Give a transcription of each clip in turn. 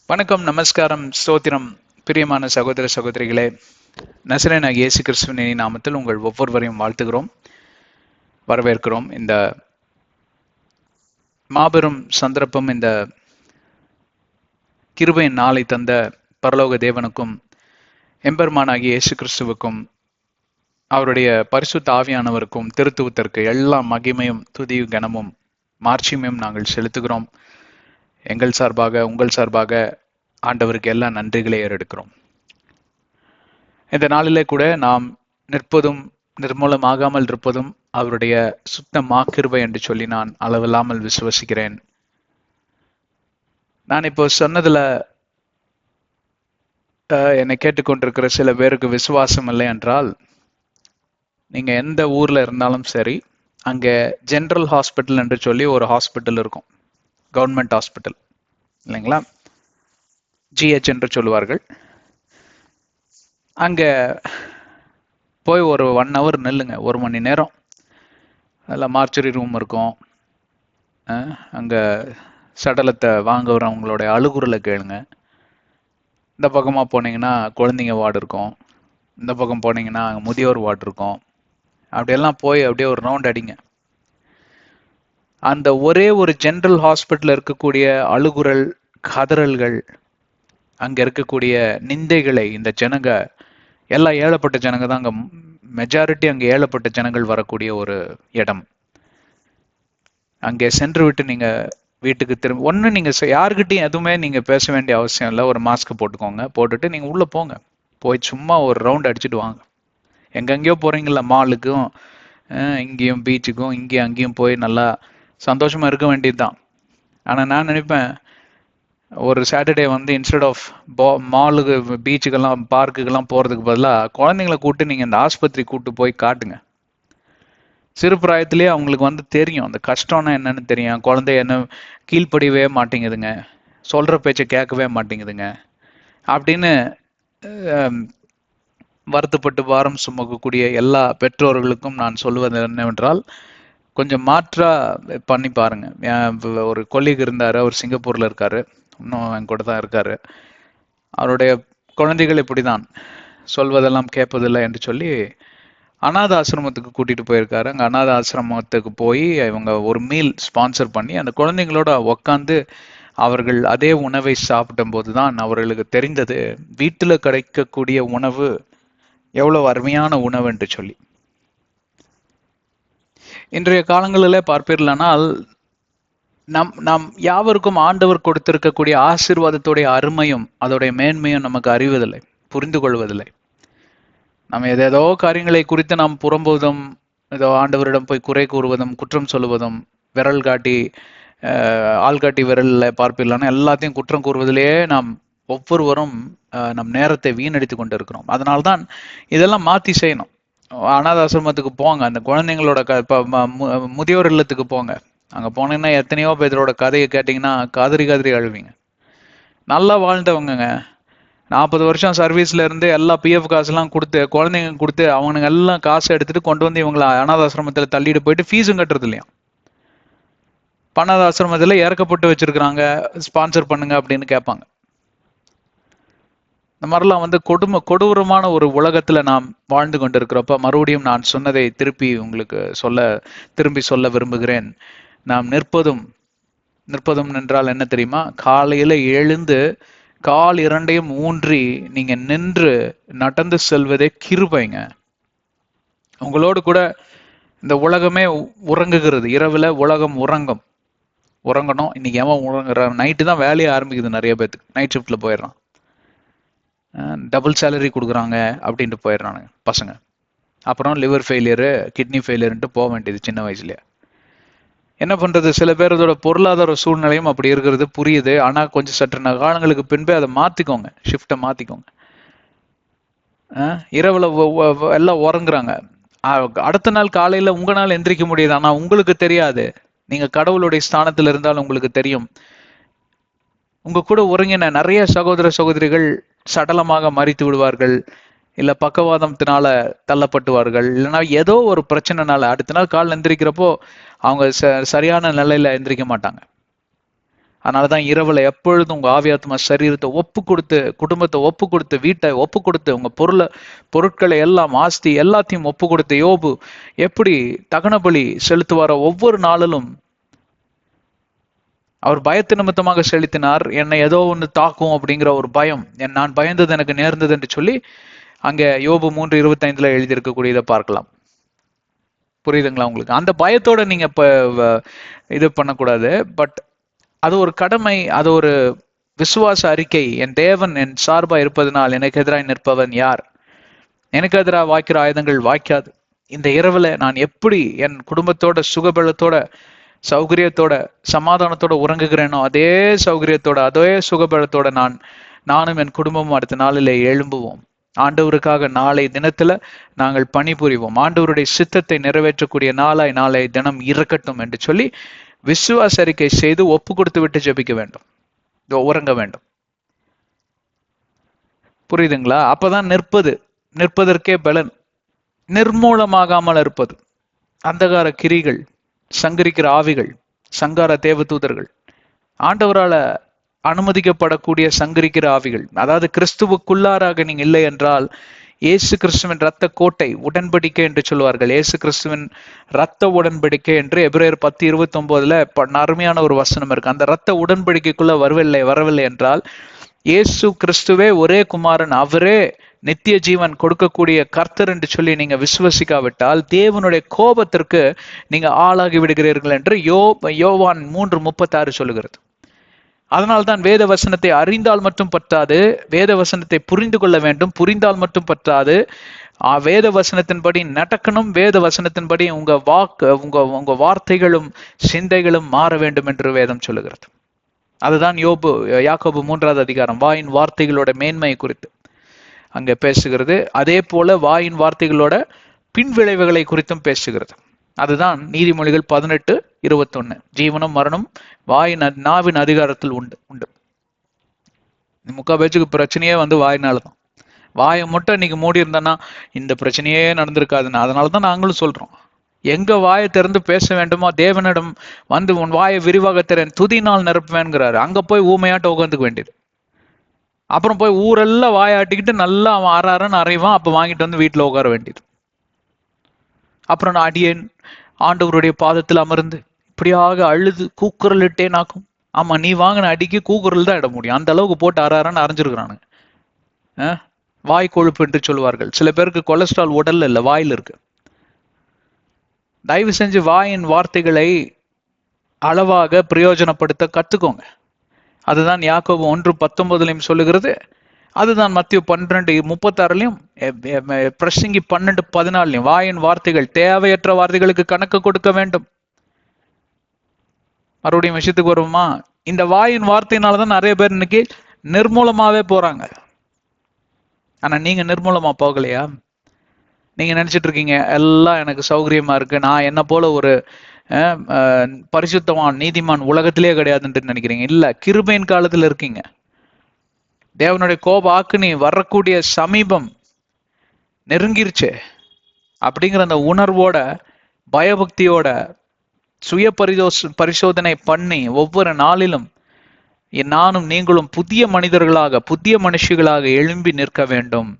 வணக்கம், நமஸ்காரம், ஸ்தோத்திரம். பிரியமான சகோதர சகோதரிகளே, நசரேயனாகிய இயேசு கிறிஸ்துவின் நாமத்தில் உங்கள் ஒவ்வொருவரையும் வாழ்த்துகிறோம், வரவேற்கிறோம். இந்த மாபெரும் சந்தர்ப்பம், இந்த கிருபையின் நாளை தந்த பரலோக தேவனுக்கும் எம்பெருமானாகிய இயேசு கிறிஸ்துவுக்கும் அவருடைய பரிசுத்த ஆவியானவருக்கும் திருத்துவத்திற்கு எல்லா மகிமையும் துதியும் கனமும் மாட்சிமையும் நாங்கள் செலுத்துகிறோம். எங்கள் சார்பாக, உங்கள் சார்பாக ஆண்டவருக்கு எல்லா நன்றிகளை ஏறெடுக்கிறோம். இந்த நாளிலே கூட நாம் நிற்பதும் நிர்மூலமாகாமல் இருப்பதும் அவருடைய சுத்த கிருபை என்று சொல்லி நான் அளவில்லாமல் விசுவசிக்கிறேன். நான் இப்போ சொன்னதுல என்னை கேட்டுக்கொண்டிருக்கிற சில பேருக்கு விசுவாசம் இல்லை என்றால், நீங்க எந்த ஊர்ல இருந்தாலும் சரி, அங்க ஜெனரல் ஹாஸ்பிட்டல் என்று சொல்லி ஒரு ஹாஸ்பிட்டல் இருக்கும், கவர்மெண்ட் ஹாஸ்பிட்டல் இல்லைங்களா, ஜிஹெச் என்று சொல்லுவார்கள். அங்க போய் ஒரு 1 hour நில்லுங்க, 1 மணி நேரம். அதில் மார்ச்சரி ரூம் இருக்கும். அங்கே சடலத்தை வாங்க வரவங்களுடைய அழுகுறலை கேளுங்க. இந்த பக்கமாக போனீங்கன்னா குழந்தைங்க வார்டு இருக்கும், இந்த பக்கம் போனீங்கன்னா முதியோர் வார்டு இருக்கும். அப்படியெல்லாம் போய் அப்படியே ஒரு ரவுண்ட் அடிங்க. அந்த ஒரே ஒரு ஜெனரல் ஹாஸ்பிட்டலில் இருக்கக்கூடிய அழுகுறல், கதறல்கள், அங்கே இருக்கக்கூடிய நிந்தைகளை இந்த ஜனங்க எல்லாம் ஏழப்பட்ட ஜனங்க தான். அங்கே மெஜாரிட்டி அங்கே ஏழப்பட்ட ஜனங்கள் வரக்கூடிய ஒரு இடம். அங்கே சென்று விட்டு நீங்க வீட்டுக்கு திரும்ப ஒன்று நீங்க யாருக்கிட்டையும் எதுவுமே நீங்க பேச வேண்டிய அவசியம் இல்லை. ஒரு மாஸ்க் போட்டுக்கோங்க, போட்டுட்டு நீங்க உள்ள போங்க, போய் சும்மா ஒரு ரவுண்ட் அடிச்சுட்டு வாங்க. எங்கெங்கேயோ போறீங்களா, மாலுக்கும் இங்கேயும் பீச்சுக்கும் இங்கேயும் அங்கேயும் போய் நல்லா சந்தோஷமா இருக்க வேண்டியதுதான். ஆனா நான் நினைப்பேன், ஒரு சாட்டர்டே வந்து இன்ஸ்டெட் ஆஃப் மாலுக்கு, பீச்சுக்கெல்லாம், பார்க்குக்கெல்லாம் போறதுக்கு பதிலாக குழந்தைங்களை கூப்பிட்டு நீங்க இந்த ஆஸ்பத்திரி கூப்பிட்டு போய் காட்டுங்க. சிறு பிராயத்திலேயே அவங்களுக்கு வந்து தெரியும், அந்த கஷ்டம்னா என்னன்னு தெரியும். குழந்தை என்ன கீழ்ப்படியவே மாட்டேங்குதுங்க, சொல்ற பேச்சை கேட்கவே மாட்டேங்குதுங்க அப்படின்னு வருத்தப்பட்டு வாரம் சுமக்கக்கூடிய எல்லா பெற்றோர்களுக்கும் நான் சொல்லுவது என்னவென்றால், கொஞ்சம் மாற்றா பண்ணி பாருங்க. ஒரு கொலீக் இருந்தாரு, அவர் சிங்கப்பூர்ல இருக்காரு, இன்னும் என் கூட தான் இருக்காரு. அவருடைய குழந்தைகள் இப்படிதான், சொல்வதெல்லாம் கேட்பதில்லை என்று சொல்லி அநாத ஆசிரமத்துக்கு கூட்டிட்டு போயிருக்காரு. அங்க அநாத ஆசிரமத்துக்கு போய் இவங்க ஒரு மீல் ஸ்பான்சர் பண்ணி அந்த குழந்தைங்களோட உக்காந்து அவர்கள் அதே உணவை சாப்பிடும் போதுதான் அவர்களுக்கு தெரிந்தது, வீட்டுல கிடைக்கக்கூடிய உணவு எவ்வளவு அருமையான உணவு என்று சொல்லி. இன்றைய காலங்களில் பார்ப்பீர்களானால், நம் யாவருக்கும் ஆண்டவர் கொடுத்திருக்கக்கூடிய ஆசீர்வாதத்துடைய அருமையும் அதோடைய மேன்மையும் நமக்கு அறிவதில்லை, புரிந்து கொள்வதில்லை. நம்ம ஏதேதோ காரியங்களை குறித்து நாம் புறம்போதும், ஏதோ ஆண்டவரிடம் போய் குறை கூறுவதும், குற்றம் சொல்லுவதும், விரல் காட்டி ஆள்காட்டி விரல்ல பார்ப்பீர்களான எல்லாத்தையும் குற்றம் கூறுவதிலேயே நாம் ஒவ்வொருவரும் நம் நேரத்தை வீணடித்து கொண்டு இருக்கிறோம். அதனால்தான் இதெல்லாம் மாத்தி செய்யணும். அநாத ஆசிரமத்துக்கு போங்க, அந்த குழந்தைங்களோட முதியோர் இல்லத்துக்கு போங்க. அங்க போனீங்கன்னா எத்தனையோ பேரோட கதையை கேட்டீங்கன்னா காதறி காதறி அழுவீங்க. நல்லா வாழ்ந்தவங்க, 40 வருஷம் சர்வீஸ்ல இருந்து எல்லா பிஎஃப் காசுலாம் கொடுத்து குழந்தைங்க கொடுத்து அவனுங்க எல்லாம் காசு எடுத்துட்டு கொண்டு வந்து இவங்களை அநாதாசிரமத்துல தள்ளிட்டு போயிட்டு ஃபீஸும் கட்டுறது இல்லையா, பணாத ஆசிரமத்துல இறக்கப்பட்டு வச்சிருக்கிறாங்க, ஸ்பான்சர் பண்ணுங்க அப்படின்னு கேட்பாங்க. இந்த மாதிரிலாம் வந்து கொடூரமான ஒரு உலகத்துல நாம் வாழ்ந்து கொண்டிருக்கிறப்ப, மறுபடியும் நான் சொன்னதை திரும்பி சொல்ல விரும்புகிறேன். நாம் நிற்பதும் என்றால் என்ன தெரியுமா? காலையில எழுந்து கால் 2ஐயும் ஊன்றி நீங்க நின்று நடந்து செல்வதே கிருபைங்க. உங்களோடு கூட இந்த உலகமே உறங்குகிறது. இரவுல உலகம் உறங்கணும். இன்னைக்கு எவன் உறங்குறான்? நைட்டு தான் வேலையை ஆரம்பிக்குது நிறைய பேத்துக்கு. நைட் ஷிஃப்ட்ல போயிடுறான், டபுள் சேலரி கொடுக்குறாங்க அப்படின்ட்டு போயிடுறானுங்க பசங்க. அப்புறம் லிவர் ஃபெயிலியரு, கிட்னி ஃபெயிலியர்ன்ட்டு போக வேண்டியது சின்ன வயசுலயே. என்ன பண்றது? சில பேரோட பொருளாதார சூழ்நிலையும் அப்படி இருக்கிறது, புரியுது. ஆனா கொஞ்சம் சற்று காலங்களுக்கு பின்பே அதை மாத்திக்கோங்க, ஷிஃப்டை மாத்திக்கோங்க. இரவுல எல்லாம் உறங்குறாங்க. அடுத்த நாள் காலையில உங்களால் எந்திரிக்க முடியுது, ஆனா உங்களுக்கு தெரியாது. நீங்க கடவுளுடைய ஸ்தானத்தில் இருந்தால் உங்களுக்கு தெரியும். உங்க கூட உறங்கின நிறைய சகோதர சகோதரிகள் சடலமாக மறித்து விடுவார்கள், இல்ல பக்கவாதத்தினால தள்ளப்பட்டுவார்கள், இல்லைன்னா ஏதோ ஒரு பிரச்சனைனால அடுத்த நாள் காலைல எந்திரிக்கிறப்போ அவங்க சரியான நிலையில எந்திரிக்க மாட்டாங்க. அதனாலதான் இரவுல எப்பொழுதும் உங்க ஆவியாத்மா சரீரத்தை ஒப்பு கொடுத்து, குடும்பத்தை ஒப்பு கொடுத்து, வீட்டை ஒப்பு கொடுத்து, உங்க பொருட்களை எல்லாம், ஆஸ்தி எல்லாத்தையும் ஒப்பு கொடுத்து, யோபு எப்படி தகன பலி செலுத்துவாரோ ஒவ்வொரு நாளிலும் அவர் பயத்து நிமித்தமாக செலுத்தினார். என்னை ஏதோ ஒன்று தாக்கும் அப்படிங்கிற ஒரு பயம், நான் பயந்தது எனக்கு நேர்ந்தது என்று சொல்லி அங்க யோபு 3:25 எழுதியிருக்கக்கூடியதை பார்க்கலாம். புரியுதுங்களா உங்களுக்கு? அந்த பயத்தோட நீங்க இப்ப இது பண்ணக்கூடாது. பட் அது ஒரு கடமை, அது ஒரு விசுவாச அறிக்கை. என் தேவன் என் சார்பா இருப்பதனால் எனக்கு எதிராக நிற்பவன் யார்? எனக்கு எதிராக வாய்க்கிற ஆயுதங்கள் வாய்க்காது. இந்த இரவுல நான் எப்படி என் குடும்பத்தோட சுகபலத்தோட சௌகரியத்தோட சமாதானத்தோட உறங்குகிறேனோ அதே சௌகரியத்தோட அதே சுகபலத்தோட நானும் என் குடும்பமும் அடுத்த நாளிலே எழும்புவோம். ஆண்டவருக்காக நாளை தினத்துல நாங்கள் பணிபுரிவோம். ஆண்டவருடைய சித்தத்தை நிறைவேற்றக்கூடிய நாளை தினம் இருக்கட்டும் என்று சொல்லி விசுவாச அறிக்கை செய்து ஒப்பு கொடுத்து விட்டு ஜெபிக்க வேண்டும், உறங்க வேண்டும். புரியுதுங்களா? அப்பதான் நிற்பதற்கே பலன். நிர்மூலமாகாமல் இருப்பது, அந்தகார கிரிகள், சங்கரிக்கிற ஆவிகள், சங்கார தேவதூதர்கள், ஆண்டவரால அனுமதிக்கப்படக்கூடிய சங்கரிக்கிற ஆவிகள், அதாவது கிறிஸ்துவுக்குள்ளாராக நீங்க இல்லை என்றால், இயேசு கிறிஸ்துவின் இரத்த கோட்டை உடன்படிக்கை என்று சொல்வார்கள். இயேசு கிறிஸ்துவின் இரத்த உடன்படிக்கை என்று எபிரேயர் 10:29 அருமையான ஒரு வசனம் இருக்கு. அந்த இரத்த உடன்படிக்கைக்குள்ள வரவில்லை என்றால், இயேசு கிறிஸ்துவே ஒரே குமாரன், அவரே நித்திய ஜீவன் கொடுக்கக்கூடிய கர்த்தர் என்று சொல்லி நீங்க விசுவசிக்காவிட்டால் தேவனுடைய கோபத்திற்கு நீங்க ஆளாகி விடுகிறீர்கள் என்று யோவான் 3:36 சொல்லுகிறது. அதனால்தான் வேத வசனத்தை அறிந்தால் மட்டும் பற்றாது, வேத வசனத்தை புரிந்து கொள்ள வேண்டும். புரிந்தால் மட்டும் பற்றாது, வேத வசனத்தின்படி நடக்கணும். வேத வசனத்தின்படி உங்க வார்த்தைகளும் சிந்தைகளும் மாற வேண்டும் என்று வேதம் சொல்லுகிறது. அதுதான் யாக்கோபு 3வது அதிகாரம் வாயின் வார்த்தைகளோட மேன்மை குறித்து அங்க பேசுகிறது. அதே போல வாயின் வார்த்தைகளோட பின்விளைவுகளை குறித்தும் பேசுகிறது. அதுதான் நீதிமொழிகள் 18:21. ஜீவனும் மரணம் நாவின் அதிகாரத்தில் உண்டு. முக்கா பேச்சுக்கு பிரச்சனையே வாயினாலதான். வாயை மட்டும் இன்னைக்கு மூடி இருந்தேன்னா இந்த பிரச்சனையே நடந்திருக்காதுன்னு. அதனாலதான் நாங்களும் சொல்றோம், எங்க வாயை திறந்து பேச வேண்டுமோ தேவனிடம் உன் வாயை விரிவாக திறன் துதினால் நிரப்புவேன்கிறாரு. அங்க போய் ஊமையாட்ட உட்காந்துக்க வேண்டியது. அப்புறம் போய் ஊரெல்லாம் வாயாட்டிக்கிட்டு நல்லா அவன் ஆறாரன்னு அறைவான். அப்ப வாங்கிட்டு வீட்டுல உட்கார வேண்டியது. அப்புறம் நான் அடியேன் ஆண்டவருடைய பாதத்தில் அமர்ந்து இப்படியாக அழுது கூக்குரல் இட்டேனாக்கும். ஆமா, நீ வாங்கின அடிக்கு கூக்குரல் தான் இட முடியும். அந்த அளவுக்கு போட்டு அறாரன்னு அரைஞ்சிருக்கிறானுங்க. வாய் கொழுப்பு என்று சொல்வார்கள். சில பேருக்கு கொலஸ்ட்ரால் உடல்ல இல்ல, வாயில் இருக்கு. தயவு செஞ்சு வாயின் வார்த்தைகளை அளவாக பிரயோஜனப்படுத்த கத்துக்கோங்க. அதுதான் யாக்கோபு 1:19 சொல்லுகிறது. அதுதான் மத்திய 12:36 பிரசங்கி 12:14 வாயின் வார்த்தைகள், தேவையற்ற வார்த்தைகளுக்கு கணக்கு கொடுக்க வேண்டும். மறுபடியும் விஷயத்துக்கு வருவோமா? இந்த வாயின் வார்த்தையினாலதான் நிறைய பேர் இன்னைக்கு நிர்மூலமாவே போறாங்க. ஆனா நீங்க நிர்மூலமா போகலையா? நீங்க நினைச்சிட்டு இருக்கீங்க எல்லாம் எனக்கு சௌகரியமா இருக்கு, நான் என்ன போல ஒரு பரிசுத்தவான் நீதிமான் உலகத்திலே கிடையாதுன்னு நினைக்கிறீங்க. இல்ல, கிருபையின் காலத்துல இருக்கீங்க. தேவனுடைய கோப ஆக்குனி வரக்கூடிய சமீபம் நெருங்கிருச்சு அப்படிங்கிற அந்த உணர்வோட பயபக்தியோட சுய பரிசோதனை பண்ணி ஒவ்வொரு நாளிலும் நானும் நீங்களும் புதிய மனிதர்களாக புதிய மனுஷிகளாக எழும்பி நிற்க வேண்டும்.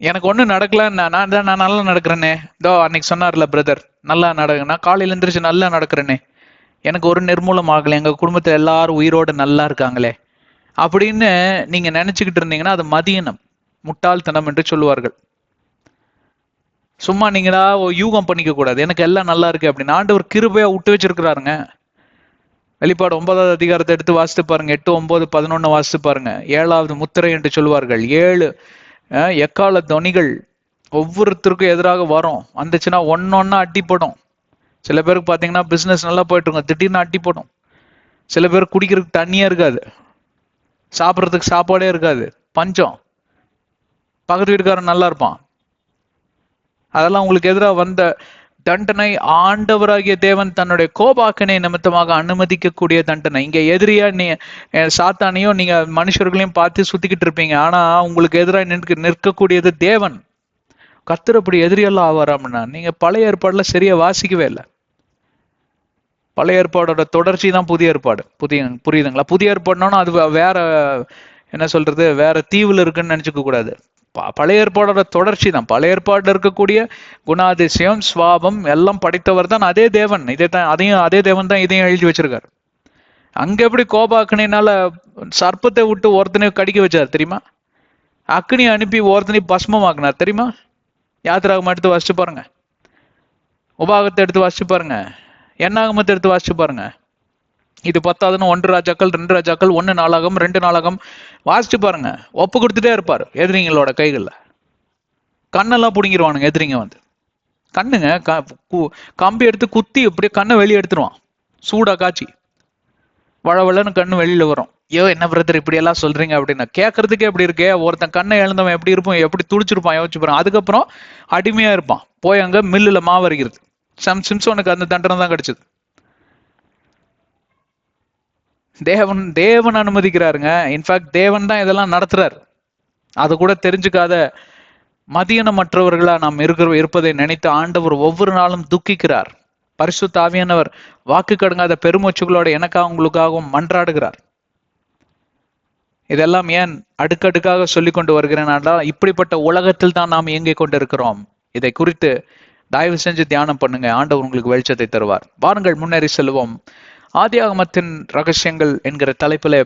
எனக்கு ஒண்ணு நடக்கலன்னு நான் நல்லா நடக்கிறேனே, இதோ அன்னைக்கு சொன்னார்ல பிரதர், நல்லா நான் காலையில எந்திரிச்சு நல்லா நடக்கிறேனே, எனக்கு ஒரு நிர்மூலம் ஆகலை, எங்க குடும்பத்துல எல்லாரும் உயிரோட நல்லா இருக்காங்களே அப்படின்னு நீங்க நினைச்சுக்கிட்டு இருந்தீங்கன்னா அது மதியனம், முட்டாள்தனம் என்று சொல்லுவார்கள். சும்மா நீங்களா யூகம் பண்ணிக்க கூடாது, எனக்கு எல்லாம் நல்லா இருக்கு அப்படின்னு. ஆண்டவர் கிருபையா விட்டு வச்சிருக்கிறாருங்க. வெளிப்பாடு 9வது அதிகாரத்தை எடுத்து வாசித்து பாருங்க. 8, 9, 11 வாசித்து பாருங்க. 7வது முத்திரை என்று சொல்லுவார்கள். 7 எக்கால துணிகள் ஒவ்வொருத்தருக்கும் எதிராக வரும். வந்துச்சுன்னா ஒன்னொன்னா அட்டிப்படும். சில பேருக்கு பாத்தீங்கன்னா பிசினஸ் நல்லா போயிட்டு இருக்கும், திடீர்னு அட்டிப்படும். சில பேருக்கு குடிக்கிறதுக்கு தண்ணியே இருக்காது, சாப்பிட்றதுக்கு சாப்பாடே இருக்காது, பஞ்சம். பக்கத்து வீட்டுக்காரன் நல்லா இருப்பான். அதெல்லாம் உங்களுக்கு எதிராக வந்த தண்டனை ஆண்டவராகிய தேவன் தன்னுடைய கோபாக்கனை நிமித்தமாக அனுமதிக்கக்கூடிய தண்டனை. இங்க எதிரியா நீ சாத்தானையும் நீங்க மனுஷர்களையும் பார்த்து சுத்திக்கிட்டு இருப்பீங்க. ஆனா உங்களுக்கு எதிராக நிற்கக்கூடியது தேவன். கர்த்தர் அப்படி எதிரியெல்லாம் ஆவாராம்னா நீங்க பழைய ஏற்பாடுல சரியா வாசிக்கவே இல்லை. பழைய ஏற்பாடோட தொடர்ச்சி தான் புதிய ஏற்பாடு. புரியுதுங்களா? புதிய ஏற்பாடுனா அது வேற, என்ன சொல்றது, வேற தீவுல இருக்குன்னு நினைச்சுக்க கூடாது. பழைய ஏற்பாடோட தொடர்ச்சி தான். பழைய ஏற்பாடுல இருக்கக்கூடிய குணாதிசயம், சுவாபம் எல்லாம் படைத்தவர் தான் அதே தேவன். அதையும் அதே தேவன் தான் இதையும் எழுதி வச்சிருக்காரு. அங்க எப்படி கோபாக்கணினால சர்ப்பத்தை விட்டு ஒருத்தனையும் கடிக்க வச்சார் தெரியுமா? அக்னி அனுப்பி ஒருத்தனையும் பஸ்மமாக்குனார் தெரியுமா? யாத்திராகமம் எடுத்து வாசிச்சு பாருங்க, உபாகத்தை எடுத்து வாசிச்சு பாருங்க, என்னாகமத்தை எடுத்து வாசிச்சு பாருங்க. இது 10 1 ராஜாக்கள் 2 ராஜாக்கள் 1 நாளாகம் 2 நாளாகம் வாசிச்சு பாருங்க. ஒப்பு கொடுத்துட்டே இருப்பாரு எதிரிங்களோட கைகள்ல. கண்ணெல்லாம் பிடுங்கிடுவானுங்க எதிரிங்க வந்து. கண்ணுங்க கம்பி எடுத்து குத்தி அப்படியே கண்ணை வெளியே எடுத்துருவான். சூடா காய்ச்சி வளவளன்னு கண்ணு வெளியில வரும். ஐயோ என்ன பிரதர் இப்படி எல்லாம் சொல்றீங்க அப்படின்னா, கேட்கறதுக்கே எப்படி இருக்கே. ஒருத்தன் கண்ணை இழந்தவன் எப்படி இருப்பான், எப்படி துடிச்சிருப்பான் யோசிச்சு பாருங்க. அதுக்கப்புறம் அடிமையா இருப்பான், போய் அங்க மில்லுல மாவரைகிறது. சிம்சோனுக்கு அந்த தண்டனை தான் கிடைச்சது. தேவன் அனுமதிக்கிறாருங்க. இன்ஃபேக்ட் தேவன் தான் இதெல்லாம் நடத்துறாரு. அது கூட தெரிஞ்சுக்காத மதியனமற்றவர்களா நாம் இருப்பதை நினைத்து ஆண்டவர் ஒவ்வொரு நாளும் துக்கிக்கிறார். பரிசுத்த ஆவியானவர் வாக்கு கடங்காத பெருமூச்சுகளோட எனக்காக உங்களுக்காகவும் மன்றாடுகிறார். இதெல்லாம் ஏன் அடுக்கடுக்காக சொல்லி கொண்டு வருகிறேன் என்றால், இப்படிப்பட்ட உலகத்தில் தான் நாம் இயங்கிக் கொண்டிருக்கிறோம். இதை குறித்து தயவு செஞ்சு தியானம் பண்ணுங்க. ஆண்டவர் உங்களுக்கு வெளிச்சத்தை தருவார். வாருங்கள் முன்னேறி செல்வோம். ஆதியாகமத்தின் ரகசியங்கள் என்கிற தலைப்பில்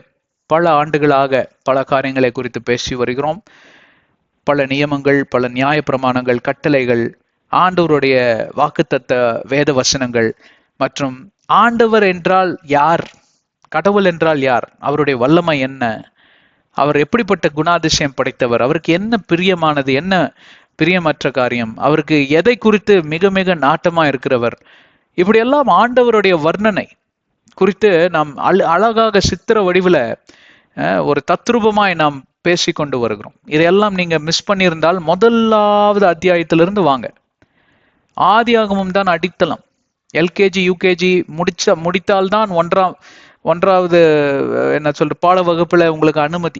பல ஆண்டுகளாக பல காரியங்களை குறித்து பேசி வருகிறோம். பல நியமங்கள், பல நியாய பிரமாணங்கள், கட்டளைகள், ஆண்டவருடைய வாக்குத்தத்த வேத வசனங்கள் மற்றும் ஆண்டவர் என்றால் யார், கடவுள் என்றால் யார், அவருடைய வல்லமை என்ன, அவர் எப்படிப்பட்ட குணாதிசயம் படைத்தவர், அவருக்கு என்ன பிரியமானது, என்ன பிரியமற்ற காரியம், அவருக்கு எதை குறித்து மிக மிக நாட்டமா இருக்கிறவர், இப்படியெல்லாம் ஆண்டவருடைய வர்ணனை குறித்து நாம் அழகாக சித்திர வடிவில் ஒரு தத்ரூபமாய் நாம் பேசி கொண்டு வருகிறோம். இதையெல்லாம் நீங்க மிஸ் பண்ணியிருந்தால் முதலாவது அத்தியாயத்திலிருந்து வாங்க. ஆதியாகமம் தான் அடித்தளம். எல்கேஜி யூகேஜி முடித்தால்தான் ஒன்றாவது என்ன சொல்ற பாட வகுப்புல உங்களுக்கு அனுமதி.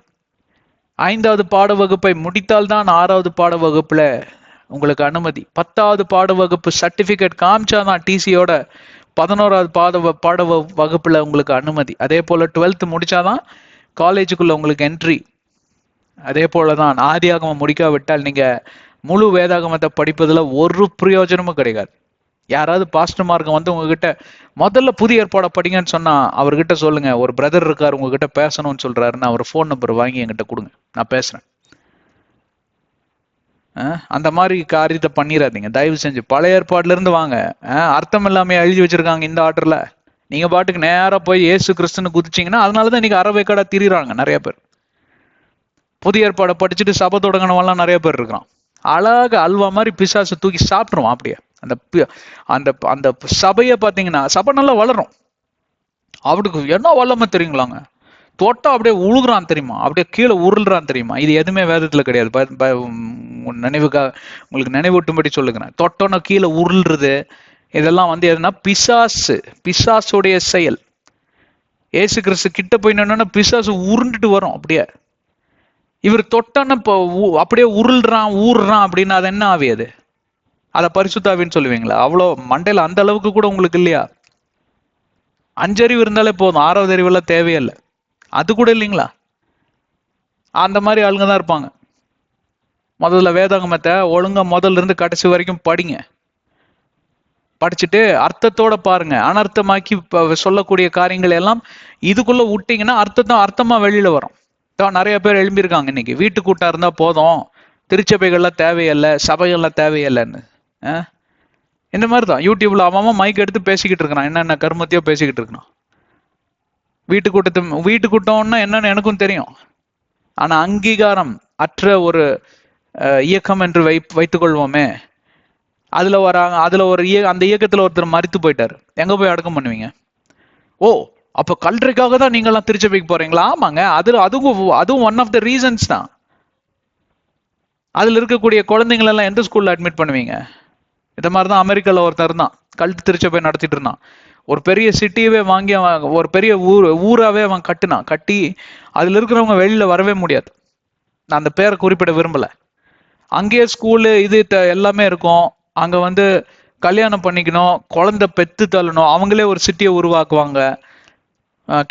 5வது பாட வகுப்பை முடித்தால்தான் 6வது பாட வகுப்புல உங்களுக்கு அனுமதி. 10வது பாட வகுப்பு சர்டிபிகேட் காமிச்சாதான் டிசியோட 11வது பாட வகுப்புல உங்களுக்கு அனுமதி. அதே போல 12th முடிச்சாதான் காலேஜுக்குள்ள உங்களுக்கு என்ட்ரி. அதே போலதான் ஆதியாகமம் முடிக்காவிட்டால் நீங்க முழு வேதாகமத்தை படிப்பதுல ஒரு பிரயோஜனமும் கிடையாது. யாராவது பாஸ்டர் மார்க்கம் வந்து உங்ககிட்ட முதல்ல புதிய ஏற்பாடை படிங்கன்னு சொன்னா அவர்கிட்ட சொல்லுங்க, ஒரு பிரதர் இருக்காரு உங்ககிட்ட பேசணும்னு சொல்றாருன்னு அவர் ஃபோன் நம்பர் வாங்கி என்கிட்ட கொடுங்க, நான் பேசுறேன். அந்த மாதிரி காரியத்தை பண்ணிடாதீங்க தயவு செஞ்சு. பழைய ஏற்பாடுல இருந்து வாங்க. அர்த்தம் இல்லாம எழுதி வச்சிருக்காங்க இந்த ஆர்டர்ல. நீங்க பாட்டுக்கு நேரா போய் இயேசு கிறிஸ்துன்னு குதிச்சிங்கன்னா அதனாலதான் இன்னைக்கு அறவைக்கடா திரிறாங்க நிறைய பேர். புதிய ஏற்பாடை படிச்சுட்டு சபை தொடங்கினவெல்லாம் நிறைய பேர் இருக்கிறான். அழகாக அல்வா மாதிரி பிசாசு தூக்கி சாப்பிட்டுருவான். அப்படியே அந்த அந்த சபையை பார்த்தீங்கன்னா சபை நல்லா வளரும். அவனுக்கு என்ன வல்லமை தெரியுங்களாங்க, தொட்டா அப்படியே உழுகுறான் தெரியுமா, அப்படியே கீழே உருள்றான் தெரியுமா. இது எதுவுமே வேதத்துல கிடையாது. நினைவுக்காக உங்களுக்கு நினைவூட்டும்படி சொல்லுகிறேன். தொட்டோன்னா கீழே உருள்றது இதெல்லாம் வந்து எதுனா பிசாசுடைய செயல். ஏசு கிறிஸ்து கிட்ட போய் நின்னா பிசாசு உருண்டுட்டு வரும். அப்படியே இவர் தொட்டான அப்படியே உருள்றான் ஊறுறான் அப்படின்னா அது என்ன ஆவி? அது அதை பரிசுத்தாவின்னு சொல்லுவீங்களா? அவ்வளோ மண்டையில அந்த அளவுக்கு கூட உங்களுக்கு இல்லையா? 5 அறிவு இருந்தாலே போதும், 6வது அறிவெல்லாம் தேவையில்லை. அது கூட இல்லைங்களா? அந்த மாதிரி ஆளுங்க தான் இருப்பாங்க. முதல்ல வேதாகமத்தை ஒழுங்கா முதல்ல இருந்து கடைசி வரைக்கும் படிங்க. படிச்சுட்டு அர்த்தத்தோட பாருங்க. அனர்த்தமாக்கி சொல்லக்கூடிய காரியங்கள் எல்லாம் இதுக்குள்ள விட்டீங்கன்னா அர்த்தமா வெளியில வரும். நிறைய பேர் எழும்பியிருக்காங்க இன்னைக்கு, வீட்டு கூட்டம் இருந்தா போதும், திருச்சபைகள்லாம் தேவையில்லை, சபைகள்லாம் தேவையில்லைன்னு. இந்த மாதிரிதான் யூடியூப்ல அவன் மைக் எடுத்து பேசிக்கிட்டு இருக்கிறான், என்னென்ன கர்மத்தையோ பேசிக்கிட்டு இருக்கான். வீட்டு கூட்டம்னா என்னன்னு எனக்கும் தெரியும். ஆனா அங்கீகாரம் அற்ற ஒரு இயக்கம் என்று வைத்துக் கொள்வோமே, அதுல வராங்க. அந்த இயக்கத்துல ஒருத்தர் மரித்து போயிட்டாரு. எங்க போய் அடக்கம் பண்ணுவீங்க? ஓ, அப்ப கல்றைக்காக தான் நீங்க எல்லாம் திருச்சபைக்கு போறீங்களா? ஆமாங்க, அதுவும் ஒன் ஆஃப் த ரீசன்ஸ் தான். அதுல இருக்கக்கூடிய குழந்தைகள் எல்லாம் எந்த ஸ்கூல்ல அட்மிட் பண்ணுவீங்க? இந்த மாதிரிதான் அமெரிக்கால ஒருத்தர் தான் கல்ட்டு திருச்சபை நடத்திட்டு இருந்தான். ஒரு பெரிய சிட்டியவே வாங்கி ஒரு பெரிய ஊராவே அவன் கட்டி அதுல இருக்கிறவங்க வெளியில வரவே முடியாது. நான் அந்த பேரை குறிப்பிட விரும்பல. அங்கேயே ஸ்கூலு இது எல்லாமே இருக்கும். அங்க வந்து கல்யாணம் பண்ணிக்கணும், குழந்தை பெத்து தள்ளணும், அவங்களே ஒரு சிட்டியை உருவாக்குவாங்க.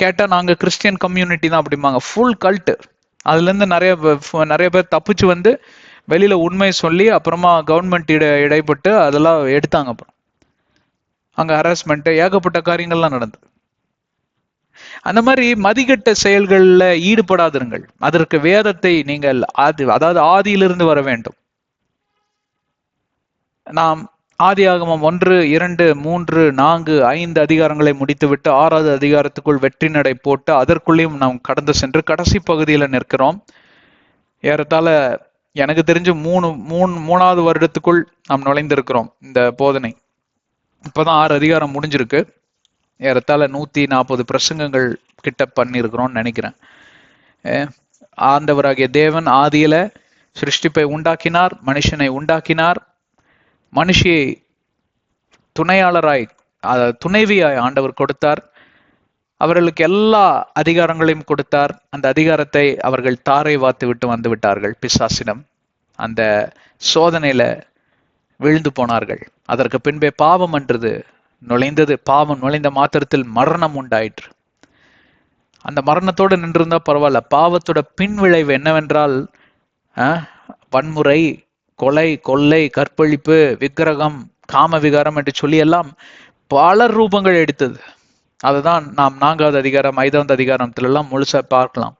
கேட்டா நாங்க கிறிஸ்டியன் கம்யூனிட்டி தான் அப்படிம்பாங்க. Full cult. அதுல இருந்து நிறைய பேர் தப்பிச்சு வந்து வெளியில உண்மை சொல்லி அப்புறமா கவர்மெண்ட் இடைப்பட்டு அதெல்லாம் எடுத்தாங்க. அப்புறம் அங்க ஹராஸ்மெண்ட் ஏகப்பட்ட காரியங்கள்லாம் நடந்தது. அந்த மாதிரி மதிக்கெட்ட செயல்கள்ல ஈடுபடாதிருங்கள். அதற்கு வேதத்தை நீங்கள் அதாவது ஆதியிலிருந்து வர வேண்டும். நாம் ஆதியாகமம் 1, 2, 3, 4, 5 அதிகாரங்களை முடித்துவிட்டு 6வது அதிகாரத்துக்குள் வெற்றி நடை போட்டு அதற்குள்ளேயும் நாம் கடந்து சென்று கடைசி பகுதியில நிற்கிறோம். ஏறத்தாழ எனக்கு தெரிஞ்சு மூணாவது வருடத்துக்குள் நாம் நுழைந்திருக்கிறோம். இந்த போதனை இப்பதான் 6 அதிகாரம் முடிஞ்சிருக்கு. ஏறத்தாழ 140 பிரசங்கங்கள் கிட்ட பண்ணிருக்கிறோம்னு நினைக்கிறேன். ஆண்டவராகிய தேவன் ஆதியில சிருஷ்டிப்பை உண்டாக்கினார், மனுஷனை உண்டாக்கினார். மனுஷியை துணையாளராய் துணைவியாய் ஆண்டவர் கொடுத்தார். அவர்களுக்கு எல்லா அதிகாரங்களையும் கொடுத்தார். அந்த அதிகாரத்தை அவர்கள் தாரை வாத்து விட்டு வந்து விட்டார்கள் பிசாசிடம். அந்த சோதனையில விழுந்து போனார்கள். அதற்கு பின்பே பாவம் என்றது நுழைந்தது. பாவம் நுழைந்த மாத்திரத்தில் மரணம் உண்டாயிற்று. அந்த மரணத்தோடு நின்றிருந்தா பரவாயில்ல. பாவத்தோட பின் விளைவு என்னவென்றால் வன்முறை, கொலை, கொள்ளை, கற்பழிப்பு, விக்கிரகம், காம விகாரம் என்று சொல்லி எல்லாம் பல ரூபங்கள் எடுத்தது. அதுதான் நாம் 4வது அதிகாரம் 5வது அதிகாரத்துல எல்லாம் முழுசா பார்க்கலாம்.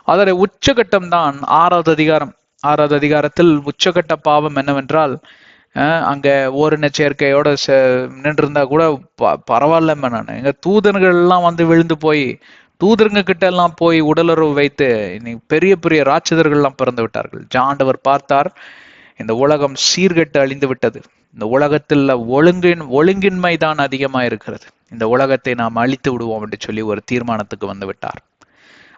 அதோட உச்சகட்டம் தான் 6வது அதிகாரம். 6வது அதிகாரத்தில் உச்சகட்ட பாவம் என்னவென்றால் அங்க ஓரின சேர்க்கையோட நின்றிருந்தா கூட பரவாயில்ல. நான் எங்க தூதர்கள் எல்லாம் வந்து விழுந்து போய் தூதருங்க கிட்ட எல்லாம் போய் உடலுறவு வைத்து பெரிய பெரிய ராட்சதர்கள் எல்லாம் பிறந்து விட்டார்கள். ஆண்டவர் பார்த்தார், இந்த உலகம் சீர்கெட்டு அழிந்து விட்டது. இந்த உலகத்துல ஒழுங்கின்மை தான் அதிகமா இருக்கிறது. இந்த உலகத்தை நாம் அழித்து விடுவோம் என்று சொல்லி ஒரு தீர்மானத்துக்கு வந்து விட்டார்.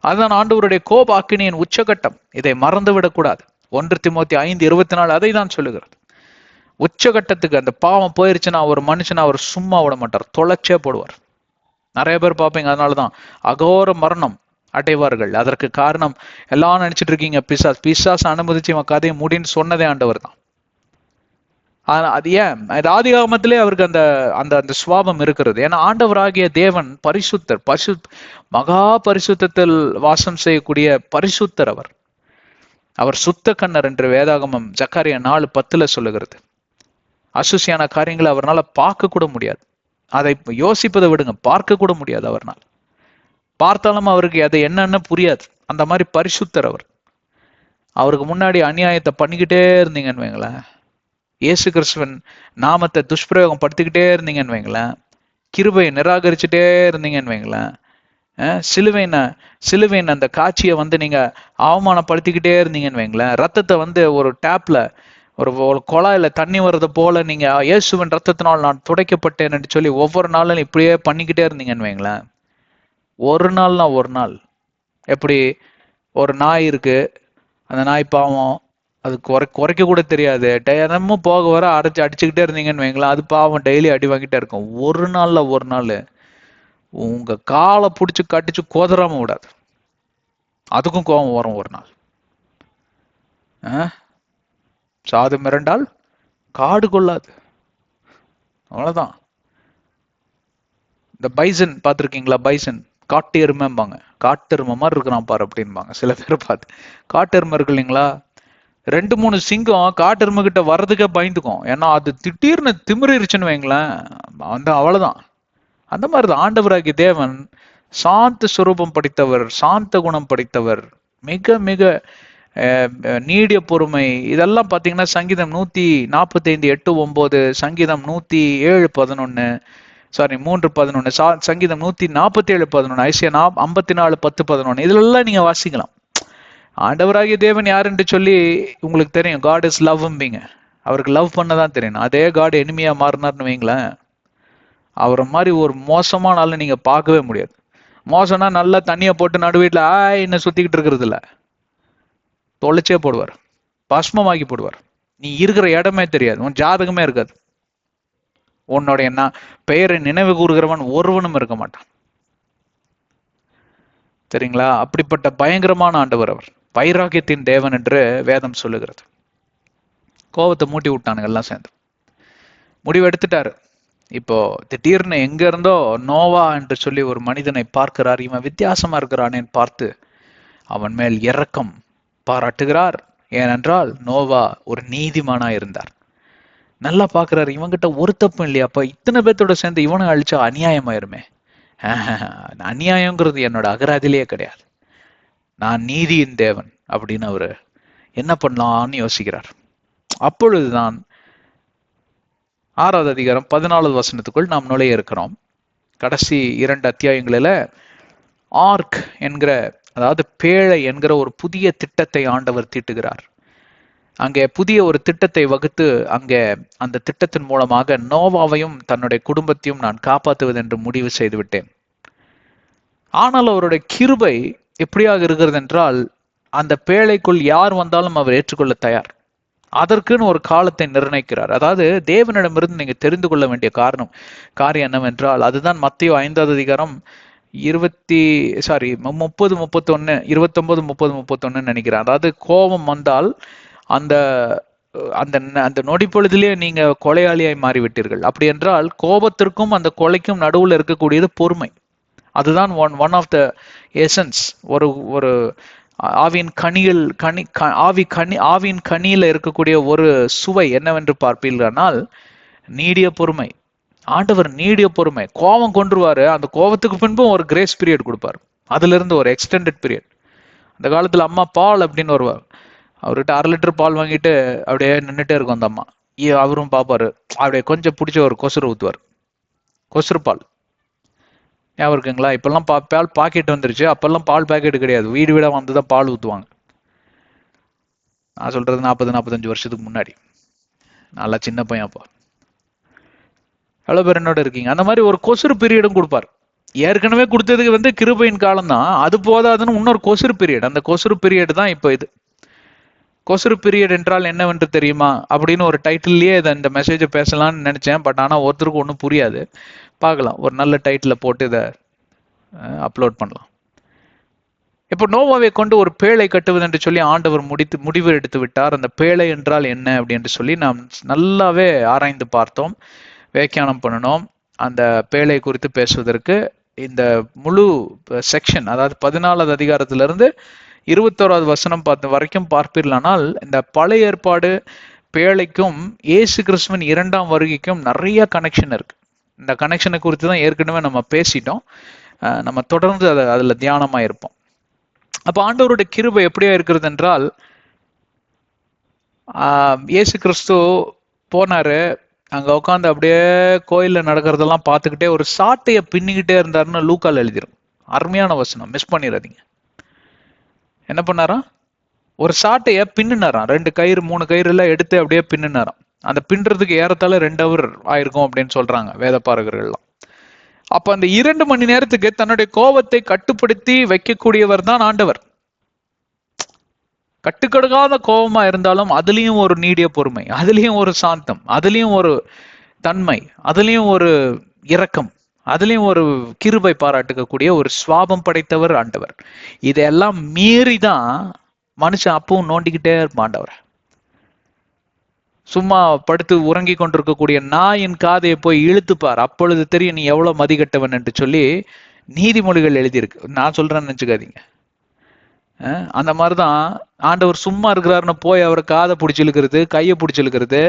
அதுதான் ஆண்டவருடைய கோப அக்கினியின் உச்சகட்டம். இதை மறந்து விடக்கூடாது. 1 தீமோத்தேயு 5:24 அதை தான் சொல்லுகிறது. உச்சகட்டத்துக்கு அந்த பாவம் போயிருச்சுன்னா ஒரு மனுஷனை அவர் சும்மா விட மாட்டார், தொலைச்சே போடுவார். நிறைய பேர் பார்ப்பீங்க, அதனாலதான் அகோர மரணம் அடைவார்கள். அதற்கு காரணம் எல்லாம் நினைச்சிட்டு இருக்கீங்க பிசாஸ் அனுமதிச்சு இவன் கதையை முடின்னு சொன்னதே ஆண்டவர் தான். அது ஏன் ஆதிகாமத்திலே அவருக்கு அந்த அந்த அந்த சுவாபம் இருக்கிறது. ஏன்னா ஆண்டவராகிய தேவன் பரிசுத்தர், மகா பரிசுத்தத்தில் வாசம் செய்யக்கூடிய பரிசுத்தர். அவர் சுத்த கண்ணர் என்று வேதாகமம் ஜக்காரியா 4:10 சொல்லுகிறது. அசுசியான காரியங்களை அவரால் பார்க்க கூட முடியாது. அதை யோசிப்பதை விடுங்க, பார்க்க கூட முடியாது. அவர்னால் பார்த்தாலும் அவருக்கு அது என்னன்னு புரியாது. அந்த மாதிரி பரிசுத்தர் அவர். அவருக்கு முன்னாடி அநியாயத்தை பண்ணிக்கிட்டே இருந்தீங்கன்னு வைங்களேன், இயேசு கிறிஸ்துவன் நாமத்தை துஷ்பிரயோகம் படுத்திக்கிட்டே இருந்தீங்கன்னு வைங்களேன், கிருபையை நிராகரிச்சுட்டே இருந்தீங்கன்னு வைங்களேன், சிலுவையின் அந்த காட்சியை வந்து நீங்க அவமானப்படுத்திக்கிட்டே இருந்தீங்கன்னு வைங்களேன், ரத்தத்தை வந்து ஒரு டேப்ல ஒரு குழாயில தண்ணி வர்றது போல நீங்க இயேசுவின் ரத்தத்தினால் நான் துடைக்கப்பட்டேன் என்று சொல்லி ஒவ்வொரு நாளும் இப்படியே பண்ணிக்கிட்டே இருந்தீங்கன்னு வைங்களேன், ஒரு நாள் எப்படி ஒரு நாய் இருக்கு, அந்த நாய் பாவம், அது குறைக்க கூட தெரியாது, தினமும் போக வர அடிச்சுக்கிட்டே இருந்தீங்கன்னு வைங்களேன், அது பாவம் டெய்லி அடி வாங்கிட்டே இருக்கும். ஒரு நாள் உங்க காலை பிடிச்சி கட்டிச்சு கோதராம விடாது. அதுக்கும் கோபம் வரும் ஒரு நாள். சாது மிரண்டால் காடு கொள்ளாது. அவ்வளவுதான். இந்த பைசன் பார்த்துருக்கீங்களா? பைசன் காட்டு எருமைம்பாங்க. காட்டு எருமை மாதிரி இருக்கிறான் பாரு அப்படின்பாங்க சில பேர் பார்த்து. காட்டு எருமை இருக்கு இல்லைங்களா, 2-3 சிங்கம் காட்டு எருமை கிட்ட வர்றதுக்கே பயந்துக்கும். ஏன்னா அது திடீர்னு திமிரிருச்சுன்னு வைங்களேன், அவ்வளவுதான். அந்த மாதிரிதான் ஆண்டவராகிய தேவன் சாந்த சுரூபம் படைத்தவர், சாந்த குணம் படைத்தவர், மிக மிக நீடிய பொறுமை. இதெல்லாம் பாத்தீங்கன்னா சங்கீதம் 145:8-9, சங்கீதம் 107:11, 3:11, சங்கீதம் 147:11, ஐசியா 54:10-11, இதுல நீங்க வாசிக்கலாம். ஆண்டவராகிய தேவன் யார் என்று சொல்லி உங்களுக்கு தெரியும். காட் இஸ் லவ்ம்பிங்க. அவருக்கு லவ் பண்ணதான் தெரியும். அதே காட் எனிமியா மாறினார்னு வைங்களேன், அவரை மாதிரி ஒரு மோசமான ஆளை நீங்க பார்க்கவே முடியாது. மோசம்னா நல்லா தண்ணியை போட்டு நடு வீட்டுல இன்னும் சுத்திக்கிட்டு இருக்கிறது இல்ல, தொலைச்சே போடுவார், பஸ்மமாக்கி போடுவார். நீ இருக்கிற இடமே தெரியாது, உன் ஜாதகமே இருக்காது, உன்னுடைய பெயரை நினைவு கூறுகிறவன் ஒருவனும் இருக்க மாட்டான். சரிங்களா? அப்படிப்பட்ட பயங்கரமான ஆண்டவர் அவர், வைராக்கியத்தின் தேவன் என்று வேதம் சொல்லுகிறது. கோபத்தை மூட்டி விட்டானுங்க எல்லாம் சேர்ந்து. முடிவு எடுத்துட்டாரு. இப்போ திடீர்னு எங்க இருந்தோ நோவா என்று சொல்லி ஒரு மனிதனை பார்க்கிறார். இவன் வித்தியாசமா இருக்கிறானேன்னு பார்த்து அவன் மேல் இரக்கம் பாராட்டுகிறார். ஏனென்றால் நோவா ஒரு நீதிமானா இருந்தார். நல்லா பாக்குறாரு, இவங்கிட்ட ஒரு தப்பும் இல்லையா, அப்ப இத்தனை பேர்த்தோட சேர்ந்து இவனை அழிச்சா அநியாயமாயிருமே. அநியாயங்கிறது என்னோட அகராதிலேயே கிடையாது, நான் நீதியின் தேவன் அப்படின்னு அவரு என்ன பண்ணலாம்னு யோசிக்கிறார். அப்பொழுதுதான் 6வது அதிகாரம் 14வது வசனத்துக்குள் நாம் நுழைய இருக்கிறோம். கடைசி 2 அத்தியாயங்களில ஆர்க் என்கிற, அதாவது பேழை என்கிற ஒரு புதிய திட்டத்தை ஆண்டவர் தீட்டுகிறார். அங்கே புதிய ஒரு திட்டத்தை வகுத்து அங்கே அந்த திட்டத்தின் மூலமாக நோவாவையும் தன்னுடைய குடும்பத்தையும் நான் காப்பாற்றுவது என்று முடிவு செய்து விட்டேன். ஆனால் அவருடைய கிருபை எப்படியாக இருக்கிறது என்றால், அந்த பேழைக்குள் யார் வந்தாலும் அவர் ஏற்றுக்கொள்ள தயார். அதற்குன்னு ஒரு காலத்தை நிர்ணயிக்கிறார். அதாவது தேவனிடமிருந்து நீங்க தெரிந்து கொள்ள வேண்டிய காரியம் என்னவென்றால், அதுதான் மத்தேயு 5வது அதிகாரம் 30, 31, 29, 30, 31 நினைக்கிறேன். அதாவது கோபம் வந்தால் அந்த அந்த அந்த நொடி பொழுதிலே நீங்க கொலையாளியாய் மாறிவிட்டீர்கள். அப்படி என்றால் கோபத்திற்கும் அந்த கொலைக்கும் நடுவில் இருக்கக்கூடியது பொறுமை. அதுதான் ஒன் ஆஃப் த எசன்ஸ். ஒரு ஆவியின் கனியில இருக்கக்கூடிய ஒரு சுவை என்னவென்று பார்ப்பீர்களானால் நீடிய பொறுமை. ஆண்டவர் நீடிய பொறுமை. கோபம் கொன்றுவாரு, அந்த கோபத்துக்கு பின்பும் ஒரு கிரேஸ் பீரியட் கொடுப்பாரு. அதுல இருந்து ஒரு எக்ஸ்டெண்டட் பீரியட். அந்த காலத்துல அம்மா பால் அப்படின்னு வருவார், அவர்கிட்ட 1/2 லிட்டர் பால் வாங்கிட்டு அப்படியே நின்றுட்டே இருக்கும் அந்த அம்மா. அவரும் பாப்பாரு, அப்படியே கொஞ்சம் பிடிச்ச ஒரு கொசுறு ஊத்துவார், கொசுறு பால். ஞாபகம் இருக்குங்களா? இப்பெல்லாம் பால் பாக்கெட் வந்துருச்சு, அப்பெல்லாம் பால் பாக்கெட் கிடையாது, வீடு வீடா வந்துதான் பால் ஊத்துவாங்க. நான் சொல்றது 40-45 வருஷத்துக்கு முன்னாடி. நல்லா சின்ன பையன் அப்போ. எவ்வளவு பேர் என்னோட இருக்கீங்க? அந்த மாதிரி ஒரு கொசுறு பீரியடும் கொடுப்பார். ஏற்கனவே கொடுத்ததுக்கு கிருபையின் காலம் தான், அது போதாதுன்னு இன்னொரு கொசுறு பீரியட். அந்த கொசுறு பீரியட் தான் இப்போ இது. கொசுறு பீரியட் என்றால் என்னவென்று தெரியுமா அப்படின்னு ஒரு டைட்டில்லையே இந்த மெசேஜை பேசலாம்னு நினைச்சேன். பட் ஆனால் ஒருத்தருக்கு ஒன்றும் புரியாது. பார்க்கலாம், ஒரு நல்ல டைட்டில் போட்டு இதை அப்லோட் பண்ணலாம். இப்போ நோவாவை கொண்டு ஒரு பேழை கட்டுவது என்று சொல்லி ஆண்டவர் முடிவு எடுத்து விட்டார். அந்த பேழை என்றால் என்ன அப்படின்னு சொல்லி நாம் நல்லாவே ஆராய்ந்து பார்த்தோம், வியாக்கியானம் பண்ணணும். அந்த பேழை குறித்து பேசுவதற்கு இந்த முழு செக்ஷன், அதாவது 14வது அதிகாரத்திலிருந்து 21வது வசனம் வரைக்கும் பார்ப்பீர்களானால், இந்த பழைய ஏற்பாடு பேழைக்கும் இயேசு கிறிஸ்துவின் 2ஆம் வருகைக்கும் நிறைய கனெக்ஷன் இருக்கு. இந்த கனெக்ஷனை குறித்து தான் ஏற்கனவே நம்ம பேசிட்டோம். நம்ம தொடர்ந்து அதில் தியானமா இருப்போம். அப்போ ஆண்டவருடைய கிருபை எப்படியா இருக்கிறது என்றால், இயேசு கிறிஸ்து போனாரு, அங்க உட்காந்து அப்படியே கோயில்ல நடக்கிறதெல்லாம் பார்த்துக்கிட்டே ஒரு சாட்டையை பின்னிக்கிட்டே இருந்தாருன்னு லூக்கால் எழுதிரும். அருமையான வசனம், மிஸ் பண்ணிடாதீங்க. என்ன பண்ணாராம்? ஒரு சாட்டைய பின்னுனாராம். 2 கயிறு 3 கயிறு எல்லாம் எடுத்து அப்படியே பின்னுனாராம். அந்த பின்றதுக்கு ஏறத்தாழ 2 ஹவர் ஆயிருக்கும் அப்படின்னு சொல்றாங்க வேதபாரகர்கள்லாம். அப்ப அந்த 2 மணி நேரத்துக்கு தன்னுடைய கோபத்தை கட்டுப்படுத்தி வைக்கக்கூடியவர் தான் ஆண்டவர். கட்டுக்கடுக்காத கோபமா இருந்தாலும் அதுலயும் ஒரு நீடிய பொறுமை, அதுலயும் ஒரு சாந்தம், அதுலயும் ஒரு தன்மை, அதுலயும் ஒரு இரக்கம், அதுலயும் ஒரு கிருபை பாராட்டுக்கக்கூடிய ஒரு சுவாபம் படைத்தவர் ஆண்டவர். இதெல்லாம் மீறிதான் மனுஷன் அப்பவும் நோண்டிக்கிட்டே இருப்பான் ஆண்டவர். சும்மா படுத்து உறங்கி கொண்டிருக்கக்கூடிய நாயின் காதையை போய் இழுத்துப்பார், அப்பொழுது தெரியும் நீ எவ்வளவு மதிக்கட்டவன் என்று சொல்லி நீதிமொழிகள் எழுதியிருக்கு. நான் சொல்றேன்னு நினைச்சுக்காதீங்க. அந்த மாதிரிதான் ஆண்டவர் சும்மா இருக்கிறாருன்னு போய் அவர் காதை பிடிச்சி இழுக்கிறது, கையை பிடிச்சி இழுக்கிறது,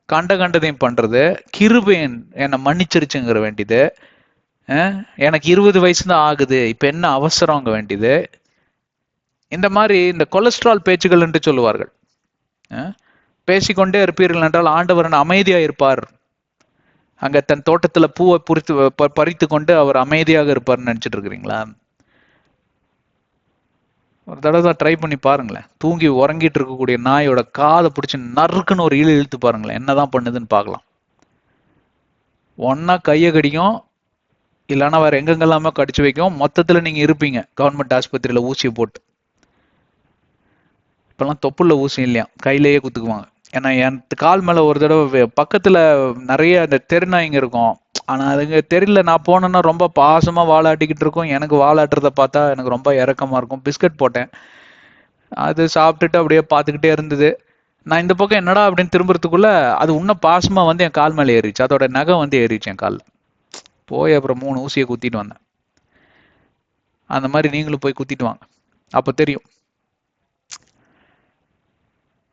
கண்டதையும் பண்றது, கிருபையன் என்னை மன்னிச்சிருச்சுங்கிற வேண்டியது, எனக்கு 20 வயசு தான் ஆகுது இப்ப என்ன அவசரங்க வேண்டியது, இந்த மாதிரி இந்த கொலஸ்ட்ரால் பேச்சுகள் என்று சொல்லுவார்கள். பேசிக்கொண்டே இருப்பீர்கள் என்றால் ஆண்டவர் அமைதியா இருப்பார், அங்க தன் தோட்டத்துல பூவை பறித்து கொண்டு அவர் அமைதியாக இருப்பார்னு நினைச்சிட்டு இருக்கிறீங்களா? ஒரு தடவை தான் ட்ரை பண்ணி பாருங்களேன். தூங்கி உறங்கிட்டு இருக்கக்கூடிய நாயோட காதை பிடிச்சி நறுக்குன்னு ஒரு இழுத்து பாருங்களேன், என்னதான் பண்ணுதுன்னு பார்க்கலாம். ஒன்னா கையை கடிக்கும், இல்லைன்னா வேற எங்கெங்கெல்லாம கடிச்சு வைக்கும். மொத்தத்துல நீங்க இருப்பீங்க கவர்மெண்ட் ஆஸ்பத்திரியில ஊசியை போட்டு. இப்பெல்லாம் தொப்புள்ள ஊசி இல்லையா, கையிலேயே குத்துக்குவாங்க. ஏன்னா என் கால் மேல ஒரு தடவை பக்கத்துல நிறைய அந்த தெருநாய்ங்க இருக்கும். ஆனா அதுங்க தெரியல, நான் போனேன்னா ரொம்ப பாசமா வாலாட்டிக்கிட்டு இருக்கும். எனக்கு வாலாட்டுறத பார்த்தா எனக்கு ரொம்ப இறக்கமா இருக்கும். பிஸ்கட் போட்டேன், அது சாப்பிட்டுட்டு அப்படியே பார்த்துக்கிட்டே இருந்தது. நான் இந்த பக்கம் என்னடா அப்படின்னு திரும்புறதுக்குள்ள அது இன்னும் பாசமா வந்து என் கால் மேலே ஏறிச்சு. அதோட நகம் வந்து ஏறிச்சு என் கால். போய் அப்புறம் 3 ஊசியை குத்திட்டு வந்தேன். அந்த மாதிரி நீங்களும் போய் குத்திட்டு வாங்க, அப்ப தெரியும்.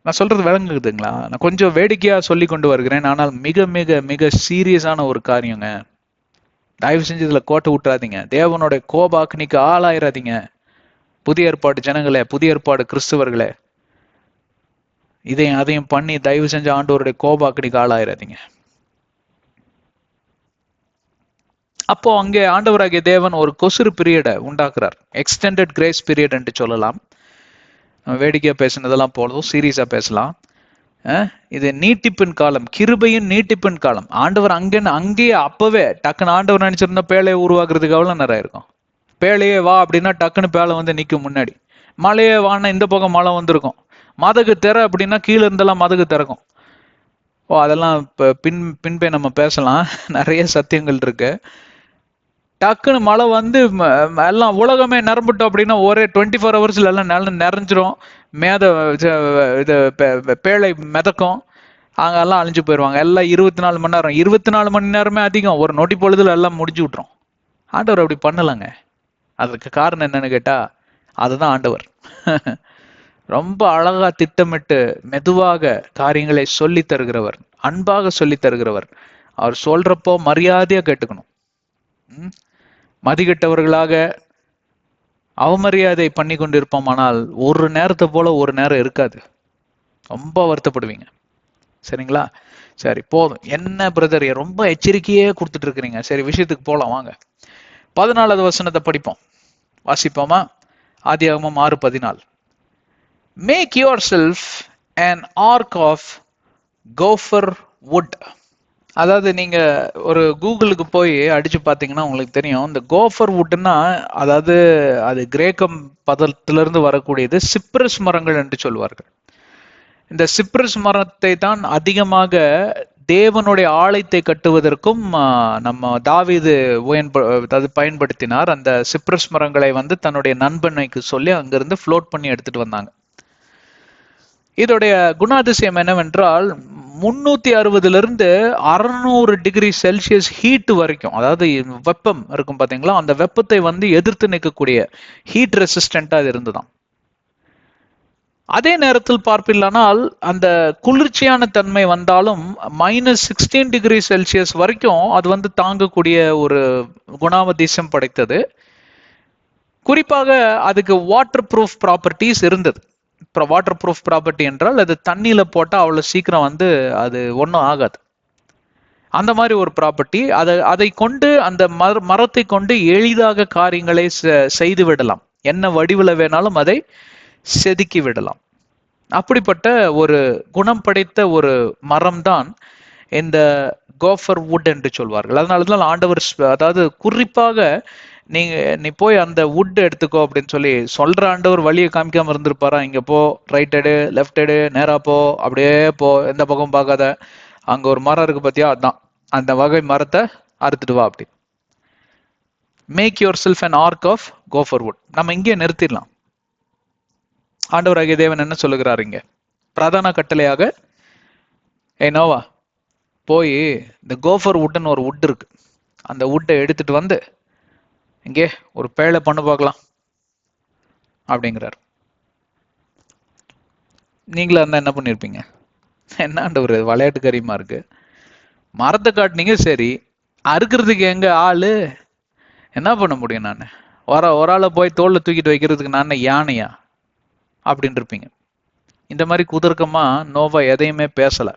நான் சொல்றது விளங்குதுங்களா? நான் கொஞ்சம் வேடிக்கையா சொல்லி கொண்டு வருகிறேன், ஆனால் மிக மிக மிக சீரியஸான ஒரு காரியங்க. தயவு செஞ்சு இதுல கோட்டை விட்டுறாதீங்க. தேவனுடைய கோபாக்னிக்கு ஆளாயிராதீங்க. புதிய ஏற்பாடு ஜனங்களே, புதிய ஏற்பாடு கிறிஸ்துவர்களே, இதையும் அதையும் பண்ணி தயவு செஞ்சு ஆண்டவருடைய கோபாக்னிக்கு ஆளாயிராதீங்க. அப்போ அங்கே ஆண்டவராகிய தேவன் ஒரு கொசுறு பீரியடை உண்டாக்குறார். எக்ஸ்டெண்டட் கிரேஸ் பீரியட் என்று சொல்லலாம். வேடிக்கையா பேசினதெல்லாம் போதும், சீரியஸா பேசலாம். இது நீட்டிப்பின் காலம், கிருபையின் நீட்டிப்பின் காலம். ஆண்டவர் அங்கேயே அப்பவே டக்குன்னு ஆண்டவர் நினைச்சிருந்தா பேழையை உருவாக்குறதுக்கு அவ்வளவு நேரம் இருக்கும். பேழையே வா அப்படின்னா டக்குன்னு பேழை வந்து நிற்கும் முன்னாடி. மழையே வான்னா இந்த பக்கம் மழை வந்திருக்கும். மதகு திற அப்படின்னா கீழே இருந்தெல்லாம் மதகு திறக்கும். அதெல்லாம் இப்போ பின்பே நம்ம பேசலாம். நிறைய சத்தியங்கள் இருக்கு. டக்குன்னு மழை வந்து எல்லாம் உலகமே நிரம்பிட்டோம் அப்படின்னா ஒரே 24 ஹவர்ஸ்ல எல்லாம் நிறைஞ்சிரும். இது பேழை மிதக்கும், அங்கெல்லாம் அழிஞ்சு போயிடுவாங்க. எல்லாம் 24 மணி நேரம், 24 மணி நேரமே அதிகம், ஒரு நொடி பொழுதுல எல்லாம் முடிஞ்சு விட்டுரும். ஆண்டவர் அப்படி பண்ணலங்க. அதுக்கு காரணம் என்னன்னு கேட்டா, அதுதான் ஆண்டவர். ரொம்ப அழகா திட்டமிட்டு மெதுவாக காரியங்களை சொல்லி தருகிறவர், அன்பாக சொல்லி தருகிறவர். அவர் சொல்றப்போ மரியாதையா கேட்டுக்கணும். மதிகெட்டவர்களாக அவமரியாதை பண்ணி கொண்டிருப்போம். ஆனால் ஒரு நேரத்தை போல ஒரு நேரம் இருக்காது. ரொம்ப வருத்தப்படுவீங்க. சரிங்களா? சரி, போதும். என்ன பிரதர் ரொம்ப எச்சரிக்கையே கொடுத்துட்டு இருக்கிறீங்க. சரி, விஷயத்துக்கு போலாம் வாங்க. 14வது வசனத்தை படிப்போம், வாசிப்போமா? ஆதியாகமம் 6:14. Make yourself an ark of gopher wood. அதாவது நீங்க ஒரு கூகுளுக்கு போய் அடிச்சு பார்த்தீங்கன்னா உங்களுக்கு தெரியும். இந்த கோஃபர் வுட்னா, அதாவது அது கிரேக்கம் பதத்திலிருந்து வரக்கூடியது. சிப்ரஸ் மரங்கள் என்று சொல்வார்கள். இந்த சிப்ரஸ் மரத்தை தான் அதிகமாக தேவனுடைய ஆலயத்தை கட்டுவதற்கும் நம்ம தாவீது பயன்படுத்தினார். அந்த சிப்ரஸ் மரங்களை வந்து தன்னுடைய நண்பனுக்கு சொல்லி அங்கிருந்து ஃப்ளோட் பண்ணி எடுத்துட்டு வந்தாங்க. இதோடைய குணாதிசயம் என்னவென்றால், 360 600 டிகிரி செல்சியஸ் ஹீட் வரைக்கும், அதாவது வெப்பம் இருக்கும் பாத்தீங்களா, அந்த வெப்பத்தை வந்து எதிர்த்து நிற்கக்கூடிய ஹீட் ரெசிஸ்டண்டா இது இருந்துதான். அதே நேரத்தில் பார்ப்பில்லானால் அந்த குளிர்ச்சியான தன்மை வந்தாலும் -16 டிகிரி செல்சியஸ் வரைக்கும் அது வந்து தாங்கக்கூடிய ஒரு குணாதிசயம் படைத்தது. குறிப்பாக அதுக்கு வாட்டர் ப்ரூஃப் ப்ராப்பர்ட்டிஸ் இருந்தது. வாட்டர் ப்ரூஃப் ப்ராப்பர்ட்டி என்றால் அது தண்ணியில போட்டால் அவ்வளோ சீக்கிரம் வந்து அது ஒன்றும் ஆகாது. அந்த மாதிரி ஒரு ப்ராப்பர்ட்டி. அதை கொண்டு, அந்த மரத்தை கொண்டு எளிதாக காரியங்களை செய்து விடலாம். என்ன வடிவில் வேணாலும் அதை செதுக்கி விடலாம். அப்படிப்பட்ட ஒரு குணம் படைத்த ஒரு மரம் தான் இந்த கோஃபர் வுட் என்று சொல்வார்கள். அதனாலதான் ஆண்டவர், அதாவது குறிப்பாக நீ போய் அந்த வுட் எடுத்துக்கோ அப்படின்னு சொல்லி சொல்ற ஆண்டவர் வழியை காமிக்காம இருந்திருப்பாரா? இங்க போ, ரைட் எடு, லெஃப்ட் எடு, நேரா போ, அப்படியே போ, எந்த பக்கம் பார்க்காத, அங்க ஒரு மரம் இருக்கு பத்தியா, அதான் அந்த வகை மரத்தை அறுத்துட்டு வா அப்படி. Make yourself an ark of gopher wood. நம்ம இங்கே நிறுத்திடலாம். ஆண்டவராகிய தேவன் என்ன சொல்லுகிறார் இங்க? பிரதான கட்டளையாக, நோவா போய் இந்த கோஃபர் வுட்னு ஒரு வுட் இருக்கு, அந்த வுட்டை எடுத்துட்டு வந்து இங்கே ஒரு பேழை பண்ணு பார்க்கலாம் அப்படிங்கிறார். நீங்களா இருந்தா என்ன பண்ணிருப்பீங்க? என்ன ஒரு விளையாட்டு காரியமா இருக்கு. மரத்தை காட்டினீங்க, சரி, அறுக்கிறதுக்கு எங்க ஆளு? என்ன பண்ண முடியும்? நான் ஒரு ஆளை போய் தோல்ல தூக்கிட்டு வைக்கிறதுக்கு நான் யானையா அப்படின்னு இருப்பீங்க. இந்த மாதிரி குதர்க்கமா நோவா எதையுமே பேசல.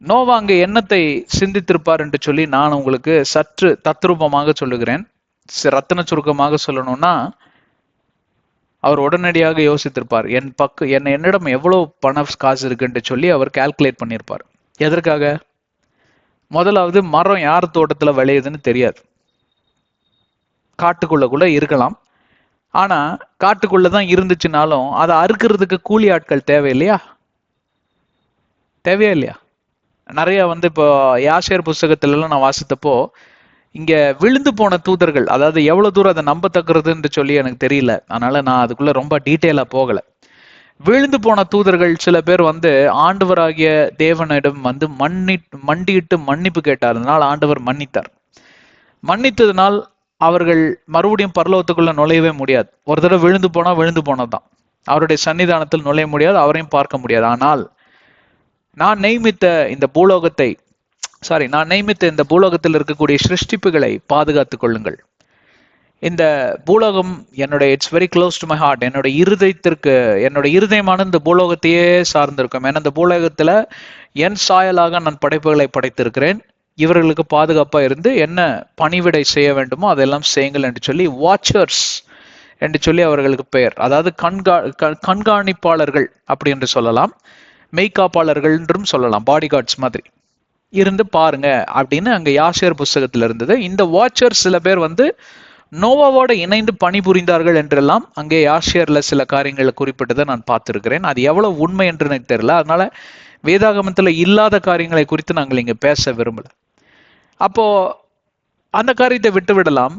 நோவா அங்கே எண்ணத்தை சிந்தித்திருப்பார் என்று சொல்லி நான் உங்களுக்கு சற்று தத்ரூபமாக சொல்லுகிறேன். ரத்தின சுருக்கமாக சொல்லணும்னா, அவர் உடனடியாக யோசித்திருப்பார். என்னிடம் எவ்வளவு பண காசு இருக்குன்னு சொல்லி அவர் கால்குலேட் பண்ணியிருப்பார். எதற்காக? முதலாவது, மரம் யார் தோட்டத்துல விளையுதுன்னு தெரியாது. காட்டுக்குள்ள இருக்கலாம். ஆனா காட்டுக்குள்ளதான் இருந்துச்சுனாலும் அதை அறுக்கிறதுக்கு கூலி ஆட்கள் தேவை இல்லையா? தேவையா இல்லையா? நிறைய வந்து இப்போ யாசேர் புஸ்தகத்துல எல்லாம் நான் வாசித்தப்போ, இங்க விழுந்து போன தூதர்கள், அதாவது எவ்வளவு தூரம் அதை நம்பத்தக்கிறதுன்னு சொல்லி எனக்கு தெரியல, அதனால நான் அதுக்குள்ள ரொம்ப டீட்டெயிலா போகல. விழுந்து போன தூதர்கள் சில பேர் வந்து ஆண்டவராகிய தேவனிடம் வந்து மண்டியிட்டு மன்னிப்பு கேட்டார். அதனால் ஆண்டவர் மன்னித்தார். மன்னித்ததுனால் அவர்கள் மறுபடியும் பரலோகத்துக்குள்ள நுழையவே முடியாது. ஒரு தடவை விழுந்து போனா விழுந்து போனதுதான். அவருடைய சன்னிதானத்தில் நுழைய முடியாது, அவரையும் பார்க்க முடியாது. ஆனால் நான் நியமித்த இந்த பூலோகத்தில் இருக்கக்கூடிய சிருஷ்டிப்புகளை பாதுகாத்துக் கொள்ளுங்கள். இந்த பூலோகம் என்னுடைய it's very close to my heart. என்னுடைய இருதயமான இந்த பூலோகத்தையே சார்ந்திருக்கும். ஏன்னா இந்த பூலோகத்துல என் சாயலாக நான் படைப்புகளை படைத்திருக்கிறேன். இவர்களுக்கு பாதுகாப்பா இருந்து என்ன பணிவிடை செய்ய வேண்டுமோ அதெல்லாம் செய்யுங்கள் என்று சொல்லி வாட்சர்ஸ் என்று சொல்லி அவர்களுக்கு பெயர். அதாவது கண்காணிப்பாளர்கள் அப்படி என்று சொல்லலாம், மெய்காப்பாளர்கள் என்றும் சொல்லலாம், பாடி கார்ட்ஸ் மாதிரி இருந்து பாருங்க அப்படின்னு அங்க யாசேர் புஸ்தகத்தில் இருந்தது. இந்த வாட்சர்ஸ் சில பேர் வந்து நோவாவோட இணைந்து பணிபுரிந்தார்கள் என்றெல்லாம் அங்கே யாசேர்ல சில காரியங்களை குறிப்பிட்டதை நான் பார்த்திருக்கிறேன். அது எவ்வளவு உண்மை என்று எனக்கு தெரியல. அதனால வேதாகமத்துல இல்லாத காரியங்களை குறித்து நாங்கள் இங்க பேச விரும்பல. அப்போ அந்த காரியத்தை விட்டு விடலாம்.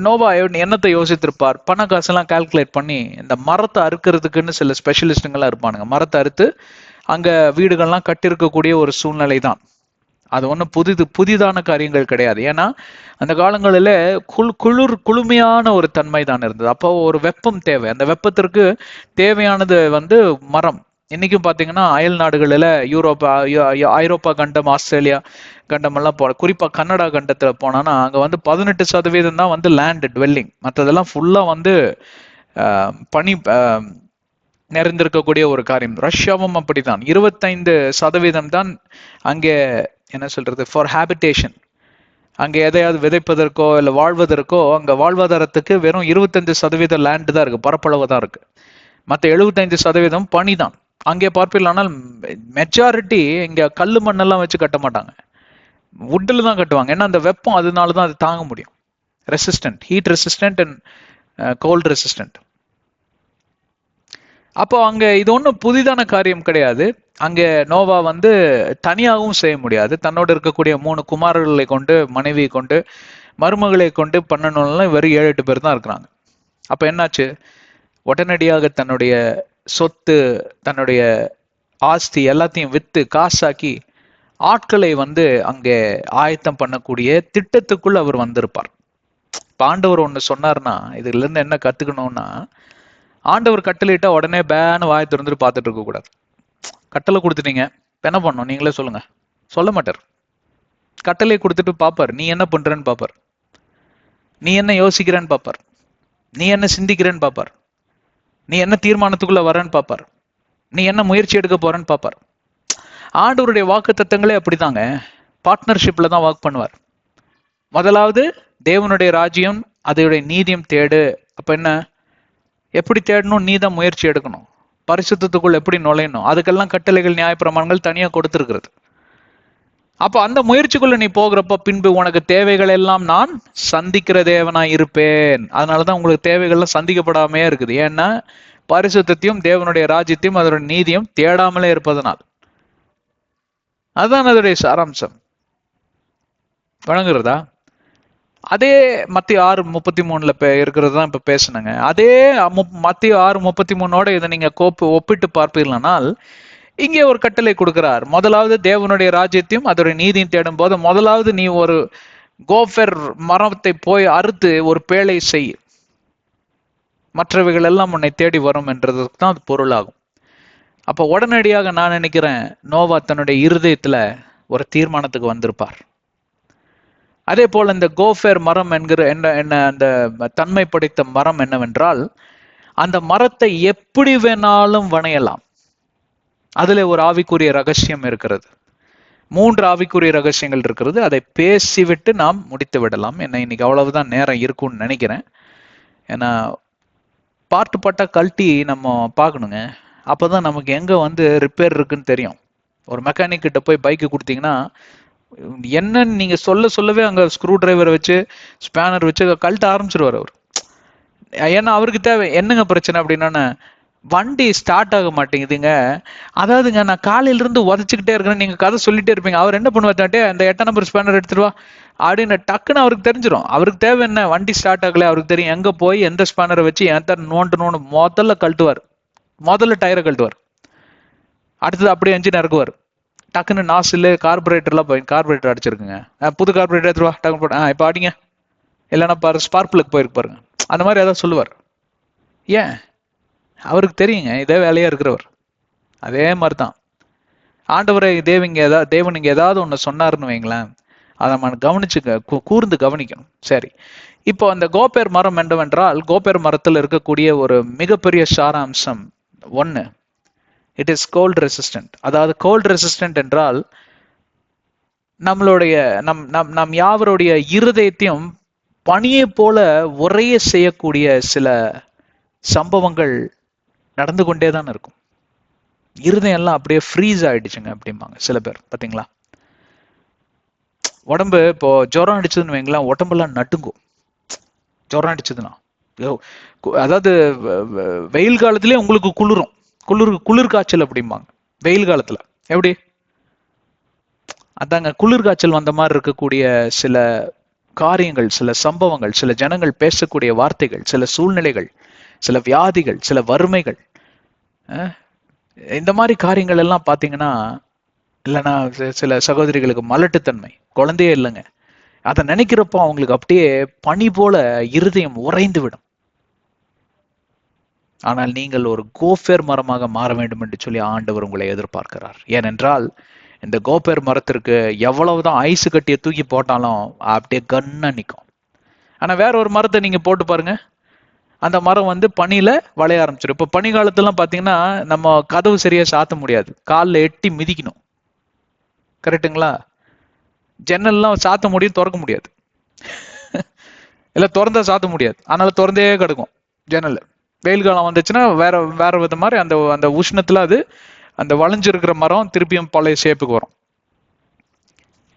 நோவா என்னத்தை யோசித்திருப்பார்? பண காசெல்லாம் கால்குலேட் பண்ணி இந்த மரத்தை அறுக்கிறதுக்குன்னு சில ஸ்பெஷலிஸ்டுங்கெல்லாம் இருப்பானுங்க. மரத்தை அறுத்து அங்க வீடுகள்லாம் கட்டிருக்கக்கூடிய ஒரு சூழ்நிலை தான். அது ஒன்றும் புதிதான காரியங்கள் கிடையாது. ஏன்னா அந்த காலங்களில் குளுமையான ஒரு தன்மை தான் இருந்தது. அப்போ ஒரு வெப்பம் தேவை. அந்த வெப்பத்திற்கு தேவையானது வந்து மரம். இன்னைக்கும் பார்த்தீங்கன்னா அயல் நாடுகளில் ஐரோப்பா கண்டம், ஆஸ்திரேலியா கண்டம் எல்லாம் குறிப்பா கனடா கண்டத்துல போனான்னா அங்க வந்து 18% தான் வந்து லேண்ட் டுவெல்லிங். மற்றதெல்லாம் ஃபுல்லா வந்து பனி நிறைந்திருக்கக்கூடிய ஒரு காரியம். ரஷ்யாவும் அப்படித்தான். 25% தான் அங்கே என்ன சொல்றது ஃபார் ஹேபிடேஷன். அங்க எதையாவது விதைப்பதற்கோ இல்லை வாழ்வதற்கோ அங்க வாழ்வாதாரத்துக்கு வெறும் 25% லேண்டு தான் இருக்கு, பரப்பளவு தான் இருக்கு. மற்ற 75% பனி தான். அங்கே பார்ப்பீர்களானால் மெஜாரிட்டி இங்க கல்லு மண்ணெல்லாம் வச்சு கட்ட மாட்டாங்க, வுட்டில் தான் கட்டுவாங்க. ஏன்னா அந்த வெப்பம் அதனால தான் அது தாங்க முடியும். Resistant, heat resistant and cold resistant. அப்போ அங்க இது ஒன்றும் புதிதான காரியம் கிடையாது. அங்கே நோவா வந்து தனியாகவும் செய்ய முடியாது. தன்னோட இருக்கக்கூடிய 3 குமாரர்களை கொண்டு, மனைவியை கொண்டு, மருமகளை கொண்டு பண்ணணும்லாம் வெறும் 7-8 பேர் தான் இருக்கிறாங்க. அப்ப என்னாச்சு? உடனடியாக தன்னுடைய சொத்து, தன்னுடைய ஆஸ்தி எல்லாத்தையும் வித்து காசாக்கி ஆட்களை வந்து அங்கே ஆயத்தம் பண்ணக்கூடிய திட்டத்துக்குள்ள அவர் வந்திருப்பார். இப்ப ஆண்டவர் ஒண்ணு சொன்னார்னா இதுல இருந்து என்ன கத்துக்கணும்னா, ஆண்டவர் கட்டளையிட்டா உடனே பேன்னு வாயை திறந்துட்டு பார்த்துட்டு இருக்க கூடாது. கட்டளை கொடுத்துட்டீங்க, என்ன பண்ணணும் நீங்களே சொல்லுங்க. சொல்ல மாட்டார். கட்டளை கொடுத்துட்டு பார்ப்பார், நீ என்ன பண்றன்னு பார்ப்பார், நீ என்ன யோசிக்கிறேன்னு பார்ப்பார், நீ என்ன சிந்திக்கிறேன்னு பார்ப்பார், நீ என்ன தீர்மானத்துக்குள்ள வரன்னு பார்ப்பார், நீ என்ன முயற்சி எடுக்க போறன்னு பார்ப்பார். ஆண்டவருடைய வாக்கு தத்தங்களே அப்படிதாங்க, பார்ட்னர்ஷிப்ல தான் வாக் பண்ணுவார். முதலாவது தேவனுடைய ராஜ்யம், அதோடைய நீதியம் தேடு. அப்ப என்ன, எப்படி தேடணும்? நீ தான் முயற்சி எடுக்கணும். பரிசுத்தத்துக்குள் எப்படி நுழையணும், அதுக்கெல்லாம் கட்டளைகள், நியாயப்பிரமாணங்கள் தனியா கொடுத்திருக்கிறது. அப்ப அந்த முயற்சிக்குள்ள நீ போகிறப்ப பின்பு உனக்கு தேவைகள் எல்லாம் நான் சந்திக்கிற தேவனாய் இருப்பேன். அதனாலதான் உங்களுக்கு தேவைகள்லாம் சந்திக்கப்படாமே இருக்குது. ஏன்னா பரிசுத்தையும் தேவனுடைய ராஜ்யத்தையும் அதோட நீதியும் தேடாமலே இருப்பதனால். அதுதான் அதோடைய சாராம்சம். வழங்குறதா? அதே மத்திய 6:33 இருக்கிறது தான் இப்ப பேசுனங்க. அதே மத்திய 6:33 இதை நீங்க ஒப்பிட்டு பார்ப்பீர்களானால் இங்கே ஒரு கட்டளை கொடுக்கிறார். முதலாவது தேவனுடைய ராஜ்யத்தையும் அதோடைய நீதியும் தேடும் போது முதலாவது நீ ஒரு கோஃபர் மரத்தை போய் அறுத்து ஒரு பேழை செய், மற்றவைகள் எல்லாம் உன்னை தேடி வரும் என்றதுக்கு தான் அது பொருளாகும். அப்ப உடனடியாக நான் நினைக்கிறேன் நோவா தன்னுடைய இருதயத்துல ஒரு தீர்மானத்துக்கு வந்திருப்பார். அதே போல இந்த கோஃபர் மரம் என்கிற என்ன அந்த தன்மை படைத்த மரம் என்னவென்றால், அந்த மரத்தை எப்படி வேணாலும் வணையலாம். அதுல ஒரு ஆவிக்குரிய ரகசியம் இருக்கிறது. 3 ஆவிக்குரிய ரகசியங்கள் இருக்கிறது. அதை பேசிவிட்டு நாம் முடித்து விடலாம். என்ன இன்னைக்கு அவ்வளவுதான் நேரம் இருக்கும்னு நினைக்கிறேன். ஏன்னா பாட்டா கழட்டி நம்ம பார்க்கணுங்க. அப்பதான் நமக்கு எங்க வந்து ரிப்பேர் இருக்குன்னு தெரியும். ஒரு மெக்கானிக் கிட்ட போய் பைக்கு கொடுத்தீங்கன்னா என்னன்னு நீங்க சொல்லவே அங்க ஸ்க்ரூ டிரைவரை வச்சு ஸ்பேனர் வச்சு கழட்ட ஆரம்பிச்சிருவார் அவர். ஏன்னா அவருக்கு தேவை என்னங்க பிரச்சனை அப்படின்னா, வண்டி ஸ்டார்ட் ஆக மாட்டேங்குதுங்க. அதாவதுங்க நான் காலையில இருந்து உதச்சிக்கிட்டே இருக்கிறேன், நீங்க கதை சொல்லிட்டே இருப்பீங்க. அவர் என்ன பண்ணுவாட்டாட்டே அந்த 8 நம்பர் ஸ்பேனர் எடுத்துருவா அப்படின்னு டக்குன்னு அவருக்கு தெரிஞ்சிடும். அவருக்கு தேவை என்ன, வண்டி ஸ்டார்ட் ஆகல. அவருக்கு தெரியும் எங்க போய் எந்த ஸ்பேனரை வச்சு எந்த நோண்டு முதல்ல கழட்டுவார். முதல்ல டயரை கழட்டுவார், அடுத்தது அப்படியே என்ஜின் இறக்குவார், டக்குன்னு நாசில் கார்பரேட்டர்லாம் போய் கார்பரேட்டர் அடிச்சிருக்குங்க, புது கார்பரேட்டர் எடுத்துருவா டக்கு போட்டு இப்போ அடிங்க, இல்லைன்னா பாரு ஸ்பார்க் பிளக் போயிருக்கு பாருங்க, அந்த மாதிரி ஏதாவது சொல்லுவார். ஏன்? அவருக்கு தெரியுங்க இதே வேலையா இருக்கிறவர். அதே மாதிரி தான் ஆண்டவரை தேவன் இங்க ஏதாவது ஒன்று சொன்னாருன்னு வைங்களேன், அதை நம்ம கவனிச்சுக்க, கூர்ந்து கவனிக்கணும். சரி, இப்போ அந்த கோப்பேர் மரம் என்னவென்றால், கோப்பேர் மரத்தில் இருக்கக்கூடிய ஒரு மிகப்பெரிய சாராம்சம் ஒன்று, இட் இஸ் கோல்ட் ரெசிஸ்டன்ட். அதாவது கோல்ட் ரெசிஸ்டன்ட் என்றால் நம்மளுடைய நம் யாவருடைய இருதயத்தையும் பனியை போல உறைய செய்யக்கூடிய சில சம்பவங்கள் நடந்து கொண்டே தான் இருக்கும். இருதயம் எல்லாம் அப்படியே ஃப்ரீஸ் ஆயிடுச்சுங்க அப்படிம்பாங்க சில பேர். பார்த்தீங்களா, உடம்பு இப்போ ஜுரம் அடிச்சதுன்னு வைங்களேன், உடம்பெல்லாம் நட்டுங்கும். ஜுரம் அடிச்சதுன்னா, அதாவது வெயில் காலத்திலே உங்களுக்கு குளிர் காய்ச்சல் அப்படிம்பாங்க. வெயில் காலத்துல எப்படி? அதாங்க குளிர் காய்ச்சல் வந்த மாதிரி இருக்கக்கூடிய சில காரியங்கள், சில சம்பவங்கள், சில ஜனங்கள் பேசக்கூடிய வார்த்தைகள், சில சூழ்நிலைகள், சில வியாதிகள், சில வறுமைகள், இந்த மாதிரி காரியங்கள் எல்லாம் பார்த்தீங்கன்னா, இல்லைன்னா சில சகோதரிகளுக்கு மலட்டுத்தன்மை, குழந்தையே இல்லைங்க, அதை நினைக்கிறப்போ அவங்களுக்கு அப்படியே பனி போல இருதயம் உறைந்து விடும். ஆனால் நீங்கள் ஒரு கோப்பேர் மரமாக மாற வேண்டும் என்று சொல்லி ஆண்டவர் உங்களை எதிர்பார்க்கிறார். ஏனென்றால் இந்த கோப்பேர் மரத்திற்கு எவ்வளவுதான் ஐஸ் கட்டியை தூக்கி போட்டாலும் அப்படியே கன்னா நிற்கும். ஆனா வேற ஒரு மரத்தை நீங்க போட்டு பாருங்க, அந்த மரம் வந்து பனியில வளைய ஆரம்பிச்சிடும். இப்ப பனி காலத்துலாம் பாத்தீங்கன்னா நம்ம கதவு சரியா சாத்த முடியாது, காலில் எட்டி மிதிக்கணும். கரெக்டுங்களா? ஜன்னல்லாம் சாத்த முடியும், திறக்க முடியாது. இல்ல திறந்தா சாத்த முடியாது, அதனால திறந்தே கிடக்கும் ஜன்னல். வெயில் காலம் வந்துச்சுன்னா வேற வித மாதிரி அந்த அந்த உஷ்ணத்துல அது அந்த வளைஞ்சிருக்கிற மரம் திருப்பியும் பழைய ஷேப்புக்கு வரும்.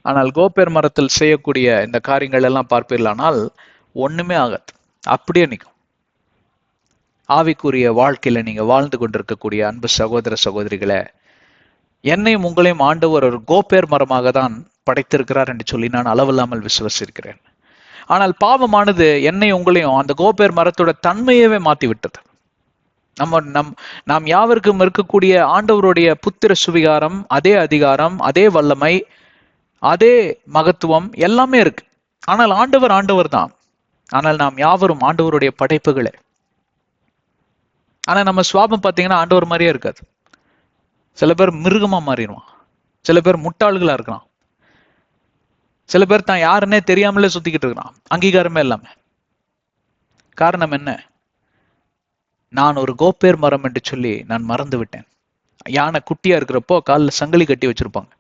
ஆனால் கோப்பேர் மரத்தில் செய்யக்கூடிய இந்த காரியங்கள் எல்லாம் பார்ப்பீர்களானால் ஒண்ணுமே ஆகாது, அப்படியே நிற்கும். ஆவிக்குரிய வாழ்க்கையில நீங்க வாழ்ந்து கொண்டிருக்கக்கூடிய அன்பு சகோதர சகோதரிகளை, என்னையும் உங்களையும் ஆண்டவர் ஒரு கோப்பேர் மரமாக தான் படைத்திருக்கிறார் என்று சொல்லி நான் அளவில்லாமல் விசுவசிக்கிறேன். ஆனால் பாவமானது என்னை உங்களையும் அந்த கோப்பேர் மரத்தோட தன்மையவே மாத்தி விட்டது. நாம் யாவருக்கும் இருக்கக்கூடிய ஆண்டவருடைய புத்திர சுவிகாரம், அதே அதிகாரம், அதே வல்லமை, அதே மகத்துவம் எல்லாமே இருக்கு. ஆனால் ஆண்டவர் தான். ஆனால் நாம் யாவரும் ஆண்டவருடைய படைப்புகளே. ஆனா நம்ம சுவாபம் பார்த்தீங்கன்னா ஆண்டவர் மாதிரியே இருக்காது. சில பேர் மிருகமா மாறிடுவான், சில பேர் முட்டாள்களா இருக்கலாம், சில பேர் தான் யாருன்னே தெரியாமலே சுத்திக்கிட்டு இருக்கிறான், அங்கீகாரமே இல்லாம. காரணம் என்ன? நான் ஒரு கோப்பேர் மரம் என்று சொல்லி நான் மறந்து விட்டேன். யானை குட்டியா இருக்கிறப்போ காலில் சங்கிலி கட்டி வச்சிருப்பாங்க.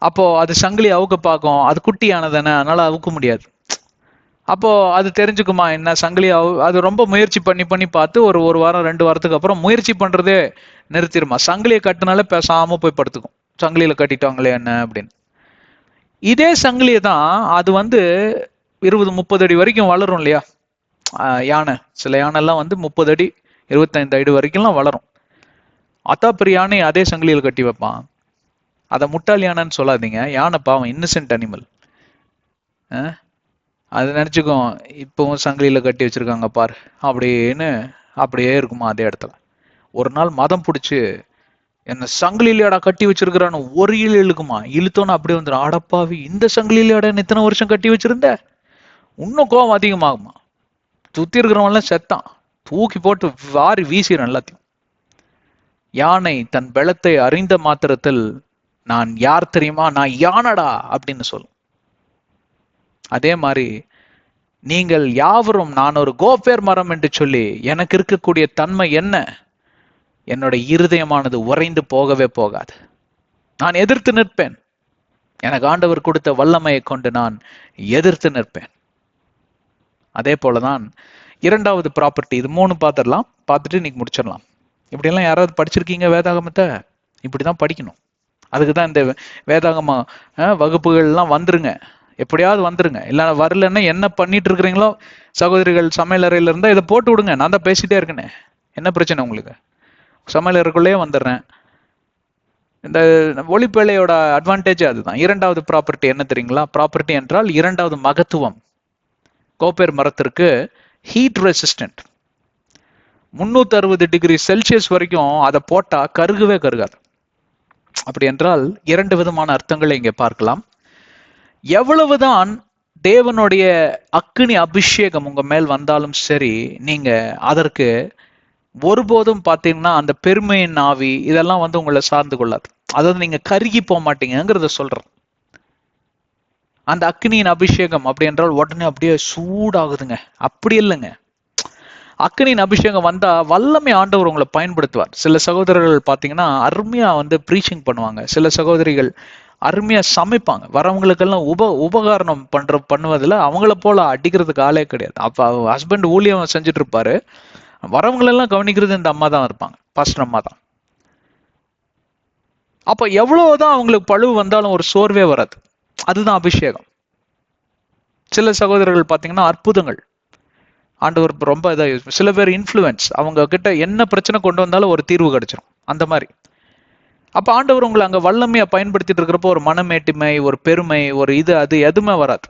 அப்போ அது சங்கிலி அவுக்க பார்க்கும், அது குட்டி யானை தானே, அதனால அவுக்க முடியாது. அப்போ அது தெரிஞ்சுக்குமா என்ன சங்கிலி அது ரொம்ப முயற்சி பண்ணி பார்த்து ஒரு வாரம் 2 வாரத்துக்கு அப்புறம் முயற்சி பண்றதே நிறுத்திடுமா. சங்கிலியை கட்டினாலே பேசாம போய் படுத்துக்கும், சங்கிலியில கட்டிட்டாங்களே என்ன அப்படின்னு. இதே சங்கிலியை தான் அது வந்து 20-30 அடி வரைக்கும் வளரும் இல்லையா யானை. சில யானை எல்லாம் வந்து 30 அடி 25 அடி வரைக்கும்லாம் வளரும். அத்தா பெரிய யானை அதே சங்கிலியில் கட்டி வைப்பான். அதை முட்டாள் யானைன்னு சொல்லாதீங்க, யானை பாவம் இன்னசென்ட் அனிமல். அது நினைச்சுக்கும் இப்பவும் சங்கிலியில கட்டி வச்சிருக்காங்க பாரு அப்படின்னு அப்படியே இருக்குமா அதே இடத்துல. ஒரு நாள் மதம் பிடிச்சு என்ன சங்கிலியிலடா கட்டி வச்சிருக்கிறான்னு ஒரு இழுக்குமா, இழுத்தோன்னு அப்படியே வந்துடும். அடப்பாவி, இந்த சங்கிலியிலடா இத்தனை வருஷம் கட்டி வச்சிருந்த, இன்னும் கோபம் அதிகமாகுமா. சுத்தி இருக்கிறவன்லாம் செத்தான், தூக்கி போட்டு வாரி வீசிடும் எல்லாத்தையும். யானை தன் பலத்தை அறிந்த மாத்திரத்தில் நான் யார் தெரியுமா, நான் யானடா அப்படின்னு சொல்லும். அதே மாதிரி நீங்கள் யாவரும் நான் ஒரு கோப்பேர் மரம் என்று சொல்லி எனக்கு இருக்கக்கூடிய தன்மை என்ன, என்னோட இருதயமானது உறைந்து போகவே போகாது. நான் எதிர்த்து நிற்பேன். எனக்கு ஆண்டவர் கொடுத்த வல்லமையை கொண்டு நான் எதிர்த்து நிற்பேன். அதே போலதான் இரண்டாவது ப்ராப்பர்ட்டி. இது 3 பார்த்துடலாம், பார்த்துட்டு இன்னைக்கு முடிச்சிடலாம். இப்படியெல்லாம் யாராவது படிச்சிருக்கீங்க வேதாகமத்தை? இப்படிதான் படிக்கணும். அதுக்குதான் இந்த வேதாகம வகுப்புகள்லாம் வந்துருங்க, எப்படியாவது வந்துருங்க. இல்ல வரலன்னா என்ன பண்ணிட்டு இருக்கிறீங்களோ சகோதரிகள், சமையல் அறையில இருந்தா இதை போட்டு விடுங்க. நான் தான் பேசிட்டே இருக்கேனே, என்ன பிரச்சனை உங்களுக்கு? சமையல் அறைக்குள்ளேயே வந்துடுறேன். இந்த ஒளிப்பேழையோட அட்வான்டேஜ் அதுதான். இரண்டாவது ப்ராப்பர்ட்டி என்ன தெரியுங்களா? ப்ராப்பர்ட்டி என்றால் இரண்டாவது மகத்துவம். கோப்பேர் மரத்திற்கு ஹீட் ரெசிஸ்டன்ட். 360 டிகிரி செல்சியஸ் வரைக்கும் அதை போட்டா கருகவே கருகாது. அப்படி என்றால் 2 விதமான அர்த்தங்களை இங்கே பார்க்கலாம். எவ்வளவுதான் தேவனுடைய அக்கினி அபிஷேகம் உங்க மேல் வந்தாலும் சரி, நீங்க அதற்கு ஒருபோதும் பார்த்தீங்கன்னா அந்த பெருமையின் ஆவி இதெல்லாம் உங்களை சார்ந்து கொள்ளாது. அதாவது நீங்க கருகி போக மாட்டீங்கிறத சொல்றேன். அந்த அக்னியின் அபிஷேகம் அப்படி என்றால் உடனே அப்படியே சூடாகுதுங்க, அப்படி இல்லைங்க. அக்னியின் அபிஷேகம் வந்தா வல்லமை ஆண்டவர் உங்களை பயன்படுத்துவார். சில சகோதரர்கள் பார்த்தீங்கன்னா அருமையா ப்ரீச்சிங் பண்ணுவாங்க. சில சகோதரிகள் அருமையா சமைப்பாங்க. வரவங்களுக்கெல்லாம் உபகாரணம் பண்ணுவதில் அவங்கள போல அடிக்கிறதுக்கு ஆளே கிடையாது. அப்ப ஹஸ்பண்ட் ஊழியம் செஞ்சுட்டு இருப்பாரு, வரவங்களெல்லாம் கவனிக்கிறது இந்த அம்மா தான் இருப்பாங்க, பாஸ்டர் அம்மா தான். அப்ப எவ்வளவுதான் அவங்களுக்கு பழுவு வந்தாலும் ஒரு சோர்வே வராது. அதுதான் அபிஷேகம். சில சகோதரர்கள் பார்த்தீங்கன்னா அற்புதங்கள் ஆண்டவர் ரொம்ப இதாக, சில பேர் இன்ஃப்ளூயன்ஸ், அவங்க கிட்ட என்ன பிரச்சனை கொண்டு வந்தாலும் ஒரு தீர்வு கிடைச்சிடும் அந்த மாதிரி. அப்ப ஆண்டவர் உங்களை அங்க வல்லமையா பயன்படுத்திட்டு இருக்கிறப்போ ஒரு மனமேட்டிமை, ஒரு பெருமை, ஒரு அது எதுவுமே வராது.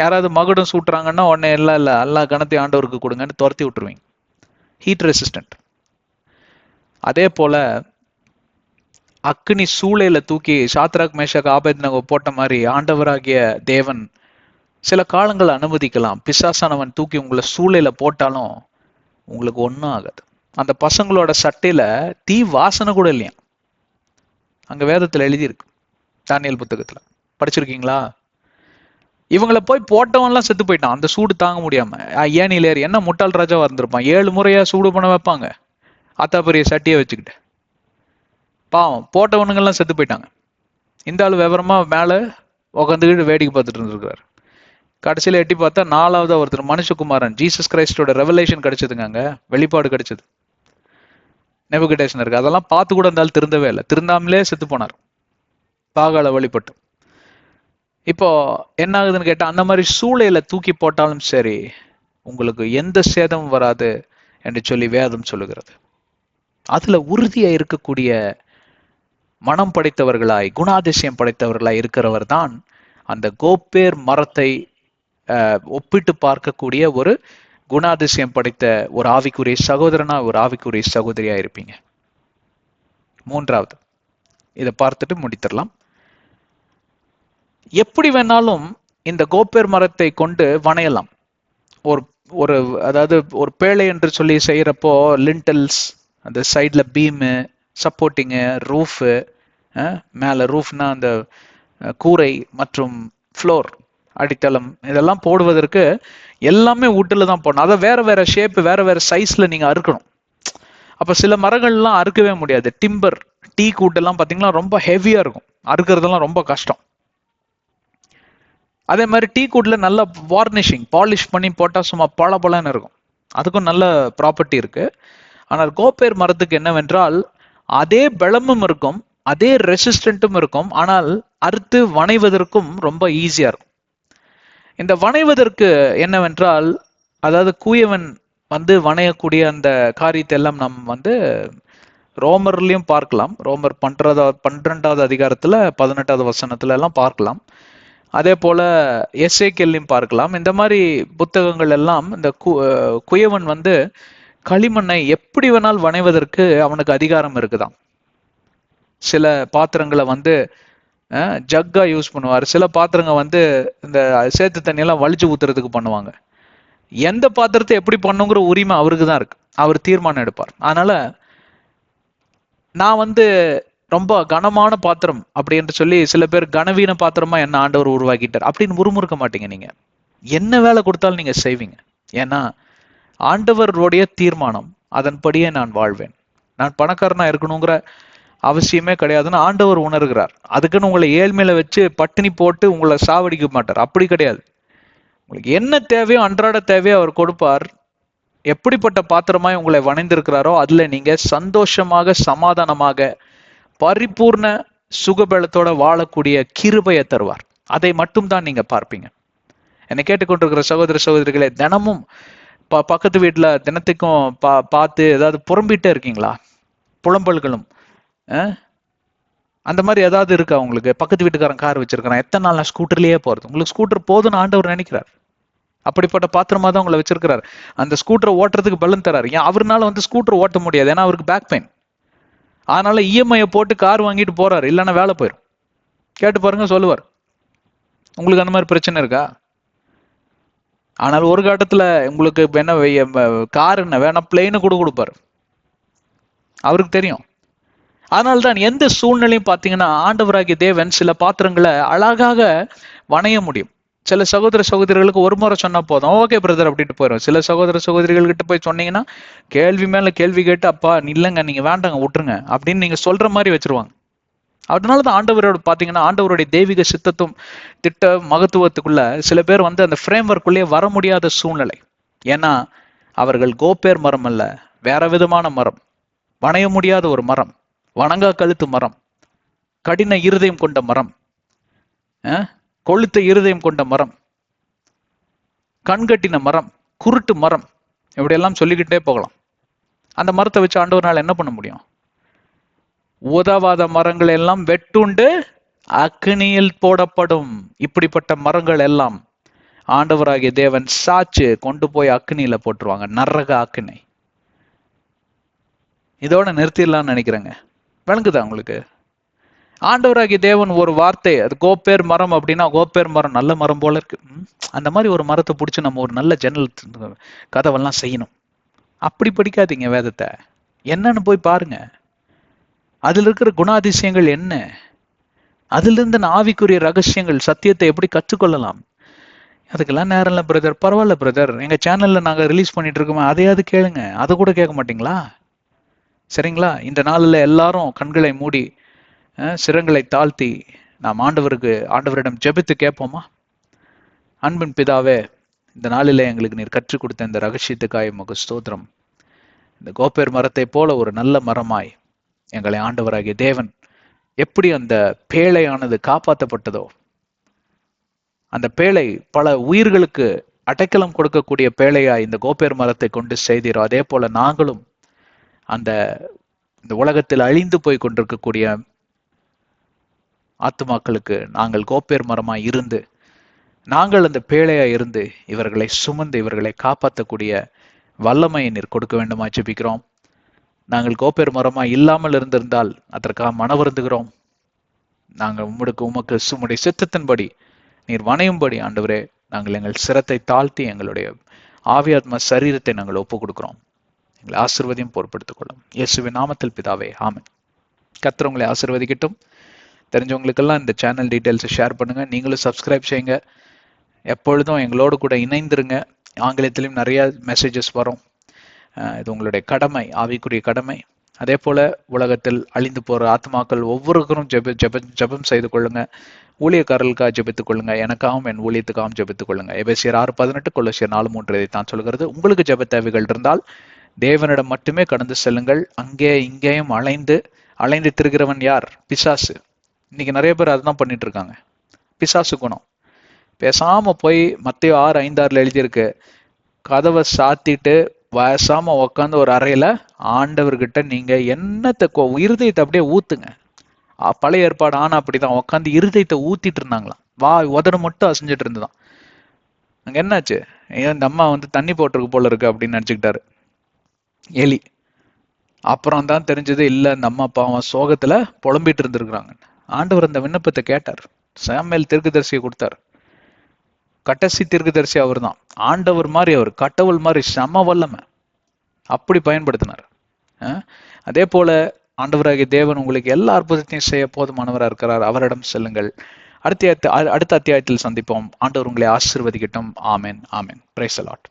யாராவது மகுடம் சூட்டுறாங்கன்னா உடனே எல்லா கணத்தையும் ஆண்டவருக்கு கொடுங்கன்னு துரத்தி விட்டுருவீங்க. Heat resistant. அதே போல அக்னி சூளையில தூக்கி சாத்ராக் மேஷாக் ஆபேத்நேகோ போட்ட மாதிரி ஆண்டவராகிய தேவன் சில காலங்கள் அனுமதிக்கலாம். பிசாசானவன் தூக்கி உங்களை சூளையில போட்டாலும் உங்களுக்கு ஒன்றும் ஆகாது. அந்த பசங்களோட சட்டையில தீ வாசனை கூட இல்லையா, அங்க வேதத்துல எழுதியிருக்கு, தானியேல் புத்தகத்துல படிச்சிருக்கீங்களா? இவங்களை போய் போட்டவன்லாம் செத்து போயிட்டான் அந்த சூடு தாங்க முடியாம. ஏனில ஏறி என்ன முட்டாள் ராஜாவா இருந்திருப்பான், 7 முறையா சூடு பண்ண வைப்பாங்க அத்தா பெரிய சட்டியை வச்சுக்கிட்டு. பாவம், போட்டவனுங்கெல்லாம் செத்து போயிட்டாங்க. இந்த ஆள் விவரமா மேல உட்காந்துக்கிட்டு வேடிக்கை பார்த்துட்டு இருந்திருக்காரு. கடைசியில எட்டி பார்த்தா 4வது ஒருத்தர் மனுஷகுமாரன் ஜீசஸ் கிரைஸ்டோட ரெவலேஷன் கிடைச்சதுங்க, அங்க வெளிப்பாடு கிடைச்சது நெபுகட்நேசருக்கு. அதெல்லாம் பார்த்து கூட இருந்தாலும் திருந்தவே இல்லை, திருந்தாமலே செத்து போனார் பாகால வழிபட்டு. இப்போ என்ன ஆகுதுன்னு கேட்டா, அந்த மாதிரி சூளையில தூக்கி போட்டாலும் சரி உங்களுக்கு எந்த சேதமும் வராது என்று சொல்லி வேதம் சொல்லுகிறது. அதுல உறுதியா இருக்கக்கூடிய மனம் படைத்தவர்களாய், குணாதிசயம் படைத்தவர்களாய் இருக்கிறவர் தான் அந்த கோப்பேர் மரத்தை ஒப்பிட்டு பார்க்கக்கூடிய ஒரு குணாதிசயம் படைத்த ஒரு ஆவிக்குரிய சகோதரனா, ஒரு ஆவிக்குரிய சகோதரியா இருப்பீங்க. 3வது, இதை பார்த்துட்டு முடித்திடலாம். எப்படி வேணாலும் இந்த கோப்பேர் மரத்தை கொண்டு வணையலாம். ஒரு அதாவது ஒரு பேழை என்று சொல்லி செய்யறப்போ லிண்டல்ஸ், அந்த சைட்ல பீமு, சப்போர்ட்டிங்கு, ரூஃபு, மேல ரூஃப்னா அந்த கூரை மற்றும் ஃப்ளோர் அடித்தளம், இதெல்லாம் போடுவதற்கு எல்லாமே வுட்டில் தான் போடணும். அதை வேற வேற ஷேப், வேற வேற சைஸ்ல நீங்க அறுக்கணும். அப்ப சில மரங்கள்லாம் அறுக்கவே முடியாது. டிம்பர், டீ கூட்டெல்லாம் பார்த்தீங்கன்னா ரொம்ப ஹெவியா இருக்கும், அறுக்கிறதெல்லாம் ரொம்ப கஷ்டம். அதே மாதிரி டீ கூட்ல நல்ல வார்னிஷிங், பாலிஷ் பண்ணி போட்டா சும்மா பளபளன்னு இருக்கும், அதுக்கும் நல்ல ப்ராப்பர்ட்டி இருக்கு. ஆனால் கோப்பேர் மரத்துக்கு என்னவென்றால் அதே பலமும் இருக்கும், அதே ரெசிஸ்டன்ட்டும் இருக்கும், ஆனால் அறுத்து வணைவதற்கும் ரொம்ப ஈஸியா இருக்கும். இந்த வணைவதற்கு என்னவென்றால், அதாவது கூயவன் வணையக்கூடிய அந்த காரியத்தை எல்லாம் நாம் ரோமர்லயும் பார்க்கலாம். ரோமர் 12வது அதிகாரத்துல 18வது வசனத்துல எல்லாம் பார்க்கலாம். அதே போல எசேக்கியேலையும் பார்க்கலாம். இந்த மாதிரி புத்தகங்கள் எல்லாம் இந்த குயவன் களிமண்ணை எப்படி வேணால் வணைவதற்கு அவனுக்கு அதிகாரம் இருக்குதாம். சில பாத்திரங்களை ஜக்கா யூஸ் பண்ணுவார், சில பாத்திரங்க இந்த சேத்து தண்ணியெல்லாம் வலிச்சு ஊத்துறதுக்கு பண்ணுவாங்க. எந்த பாத்திரத்தை எப்படி பண்ணுங்கிற உரிமை அவருக்கு தான் இருக்கு, அவர் தீர்மானம் எடுப்பார். அதனால நான் ரொம்ப கனமான பாத்திரம் அப்படி என்று சொல்லி சில பேர் கனவீன பாத்திரமா என்ன ஆண்டவர் உருவாக்கிட்டார் அப்படின்னு முறுமுறுக்க மாட்டீங்க. நீங்க என்ன வேலை கொடுத்தாலும் நீங்க செய்வீங்க. ஏன்னா ஆண்டவருடைய தீர்மானம், அதன்படியே நான் வாழ்வேன். நான் பணக்காரனா இருக்கணுங்கிற அவசியமே கிடையாதுன்னு ஆண்டவர் உணர்கிறார். அதுக்குன்னு உங்களை ஏழ்மையில வச்சு பட்டினி போட்டு உங்களை சாவடிக்க மாட்டார், அப்படி கிடையாது. உங்களுக்கு என்ன தேவையோ, அன்றாட தேவையோ அவர் கொடுப்பார். எப்படிப்பட்ட பாத்திரமாய் உங்களை வணைந்திருக்கிறாரோ அதுல நீங்க சந்தோஷமாக, சமாதானமாக, பரிபூர்ண சுகபலத்தோட வாழக்கூடிய கிருபையை தருவார். அதை மட்டும் தான் நீங்க பார்ப்பீங்க. என்னை கேட்டுக்கொண்டிருக்கிற சகோதர சகோதரிகளே, தினமும் பக்கத்து வீட்டுல தினத்துக்கும் பார்த்து ஏதாவது புறம்பிட்டே இருக்கீங்களா? புலம்பல்களும் அந்த மாதிரி ஏதாவது இருக்கா உங்களுக்கு? பக்கத்து வீட்டுக்காரன் கார் வச்சிருக்கிறான், எத்தனை நாள் நான் ஸ்கூட்டர்லயே போறது? உங்களுக்கு ஸ்கூட்டர் போதுன்னு ஆண்டவர் நினைக்கிறார். அப்படிப்பட்ட பாத்திரமா தான் உங்களை வச்சிருக்கிறார். அந்த ஸ்கூட்டரை ஓட்டுறதுக்கு பலன் தராரு. ஏன் அவருனால வந்து ஸ்கூட்டர் ஓட்ட முடியாது, ஏன்னா அவருக்கு பேக் பெயின். அதனால இஎம்ஐ போட்டு கார் வாங்கிட்டு போறாரு, இல்லைன்னா வேலை போயிடும். கேட்டு பாருங்க, சொல்லுவார். உங்களுக்கு அந்த மாதிரி பிரச்சனை இருக்கா? ஆனால் ஒரு கட்டத்துல உங்களுக்கு என்ன கார் என்ன வேணா பிளெயினு கூட கொடுப்பாரு, அவருக்கு தெரியும். அதனால்தான் எந்த சூழ்நிலையும் பார்த்தீங்கன்னா ஆண்டவராகிய தேவன் சில பாத்திரங்களை அழகாக வணைய முடியும். சில சகோதர சகோதரிகளுக்கு ஒரு முறை சொன்னா போதும், ஓகே பிரதர் அப்படின்ட்டு போயிடும். சில சகோதர சகோதரிகள் கிட்ட போய் சொன்னீங்கன்னா கேள்வி மேல கேள்வி கேட்டு, அப்பா இல்லைங்க நீங்க வேண்டாங்க விட்டுருங்க அப்படின்னு நீங்க சொல்ற மாதிரி வச்சிருவாங்க. அதனாலதான் ஆண்டவரோட பாத்தீங்கன்னா ஆண்டவருடைய தெய்வீக சித்தத்தும் திட்ட மகத்துவத்துக்குள்ள சில பேர் வந்து அந்த ஃப்ரேம் ஒர்க்குள்ளேயே வர முடியாத சூழ்நிலை. ஏன்னா அவர்கள் கோப்பேர் மரம் அல்ல, வேற விதமான மரம், வணைய முடியாத ஒரு மரம், வணங்கா கழுத்து மரம், கடின இருதயம் கொண்ட மரம், கொளுத்த இருதயம் கொண்ட மரம், கண்கட்டின மரம், குருட்டு மரம், இப்படியெல்லாம் சொல்லிக்கிட்டே போகலாம். அந்த மரத்தை வச்சு ஆண்டவரால் என்ன பண்ண முடியும்? உதவாத மரங்கள் எல்லாம் வெட்டுண்டு அக்னியில் போடப்படும். இப்படிப்பட்ட மரங்கள் எல்லாம் ஆண்டவராகிய தேவன் சாச்சு கொண்டு போய் அக்னியில போட்டுருவாங்க, நரக அக்னி. இதோட நிறுத்திடலாம்னு நினைக்கிறேங்க. விளங்குதா உங்களுக்கு? ஆண்டவராகிய தேவன் ஒரு வார்த்தை, அது கோப்பேர் மரம் அப்படின்னா கோப்பேர் மரம் நல்ல மரம் போல இருக்கு, அந்த மாதிரி ஒரு மரத்தை பிடிச்சி நம்ம ஒரு நல்ல ஜன்னல் கதவெல்லாம் செய்யணும். அப்படி படிக்காதீங்க வேதத்தை, என்னன்னு போய் பாருங்க. அதுல இருக்கிற குணாதிசயங்கள் என்ன, அதுல இருந்து ஆவிக்குரிய ரகசியங்கள், சத்தியத்தை எப்படி கற்றுக்கொள்ளலாம். அதுக்கெல்லாம் நேரம் இல்லை பிரதர். பரவாயில்ல பிரதர், எங்க சேனல்ல நாங்க ரிலீஸ் பண்ணிட்டு இருக்கோமே, அதையாவது கேளுங்க. அதை கூட கேட்க மாட்டீங்களா? சரிங்களா? இந்த நாளில் எல்லாரும் கண்களை மூடி சிரங்களை தாழ்த்தி நாம் ஆண்டவரிடம் ஜெபித்து கேட்போமா? அன்பின் பிதாவே, இந்த நாளிலே எங்களுக்கு நீர் கற்றுக் கொடுத்த இந்த ரகசியத்துக்காய் உமக்கு ஸ்தோத்திரம். இந்த கோப்பேர் மரத்தை போல ஒரு நல்ல மரமாய் எங்களை ஆண்டவராகிய தேவன் எப்படி அந்த பேழையானது காப்பாற்றப்பட்டதோ, அந்த பேழை பல உயிர்களுக்கு அடைக்கலம் கொடுக்கக்கூடிய பேழையா இந்த கோப்பேர் மரத்தை கொண்டு செய்தீரோ, அதே போல நாங்களும் இந்த உலகத்தில் அழிந்து போய் கொண்டிருக்கக்கூடிய ஆத்துமாக்களுக்கு நாங்கள் கோப்பேர் மரமாய் இருந்து, நாங்கள் அந்த பேழையா இருந்து இவர்களை சுமந்து இவர்களை காப்பாற்றக்கூடிய வல்லமையை நீர் கொடுக்க வேண்டுமா ஜெபிக்கிறோம். நாங்கள் கோப்பேர் மரமாய் இல்லாமல் இருந்திருந்தால் அதற்காக மனவருந்துகிறோம். நாங்கள் உமக்கு உம்முடைய சித்தத்தின்படி நீர் வணையும்படி ஆண்டவரே நாங்கள் எங்கள் சிரத்தை தாழ்த்தி எங்களுடைய ஆவியாத்ம சரீரத்தை நாங்கள் ஒப்பு கொடுக்கிறோம். எங்களை ஆசீர்வதியும் பொறுப்படுத்திக் கொள்ளும். இயேசுவின் நாமத்தில் பிதாவே, ஆமென். கர்த்தர் உங்களை ஆசீர்வதிக்கட்டும். தெரிஞ்சவங்களுக்கெல்லாம் இந்த சேனல் டீட்டெயில்ஸை ஷேர் பண்ணுங்க. நீங்களும் சப்ஸ்கிரைப் செய்யுங்க. எப்பொழுதும் எங்களோடு கூட இணைந்துருங்க. ஆங்கிலத்திலும் நிறைய மெசேஜஸ் வரும். இது உங்களுடைய கடமை, ஆவிக்குரிய கடமை. அதே போல உலகத்தில் அழிந்து போற ஆத்மாக்கள் ஒவ்வொருவரும் ஜெபம் செய்து கொள்ளுங்க. ஊழியக்காரர்களுக்காக ஜெபித்துக் கொள்ளுங்க. எனக்காகவும் என் ஊழியத்துக்காகவும் ஜெபித்துக் கொள்ளுங்க. எபேசியர் 6:18, கொலோசியர் 4:3 இதைத்தான் சொல்கிறது. உங்களுக்கு ஜெப தேவைகள் இருந்தால் தேவனிடம் மட்டுமே கடந்து செல்லுங்கள். அங்கே இங்கேயும் அலைந்து திரிகிறவன் யார்? பிசாசு. இன்னைக்கு நிறைய பேர் அதுதான் பண்ணிட்டு இருக்காங்க. பிசாசு குணம். பேசாம போய் மத்தேயு 6:5 எழுதியிருக்கு, கதவை சாத்திட்டு வயசாம உக்காந்து ஒரு அறையில ஆண்டவர்கிட்ட நீங்க என்னத்தை இருதயத்தை அப்படியே ஊத்துங்க. பழைய ஏற்பாடு ஆனா அப்படிதான் உக்காந்து இருதயத்தை ஊத்திட்டு இருந்தாங்களாம். உதடு மட்டும் அசைஞ்சிட்டு இருந்துதான். அங்க என்னாச்சு? இந்த அம்மா வந்து தண்ணி போட்டிருக்கு போல இருக்கு அப்படின்னு நினைச்சுக்கிட்டாரு எலி. அப்புறம் தான் தெரிஞ்சது, இல்ல இந்த அம்மா பாவம் சோகத்துல புலம்பிட்டு இருந்திருக்கிறாங்க. ஆண்டவர் அந்த விண்ணப்பத்தை கேட்டார். சாமுவேல் தீர்க்கதரிசியை கொடுத்தார். கடைசி தீர்க்கதரிசி அவர் தான். ஆண்டவர் மாதிரி அவர், கடவுள் மாதிரி செம வல்லமை, அப்படி பயன்படுத்தினார். அதே போல ஆண்டவராகிய தேவன் உங்களுக்கு எல்லா அற்புதத்தையும் செய்ய போதுமானவராக இருக்கிறார். அவரிடம் செல்லுங்கள். அடுத்த அத்தியாயத்தில் சந்திப்போம். ஆண்டவர் உங்களை ஆசீர்வதிக்கட்டும். ஆமென், ஆமென். Praise the Lord.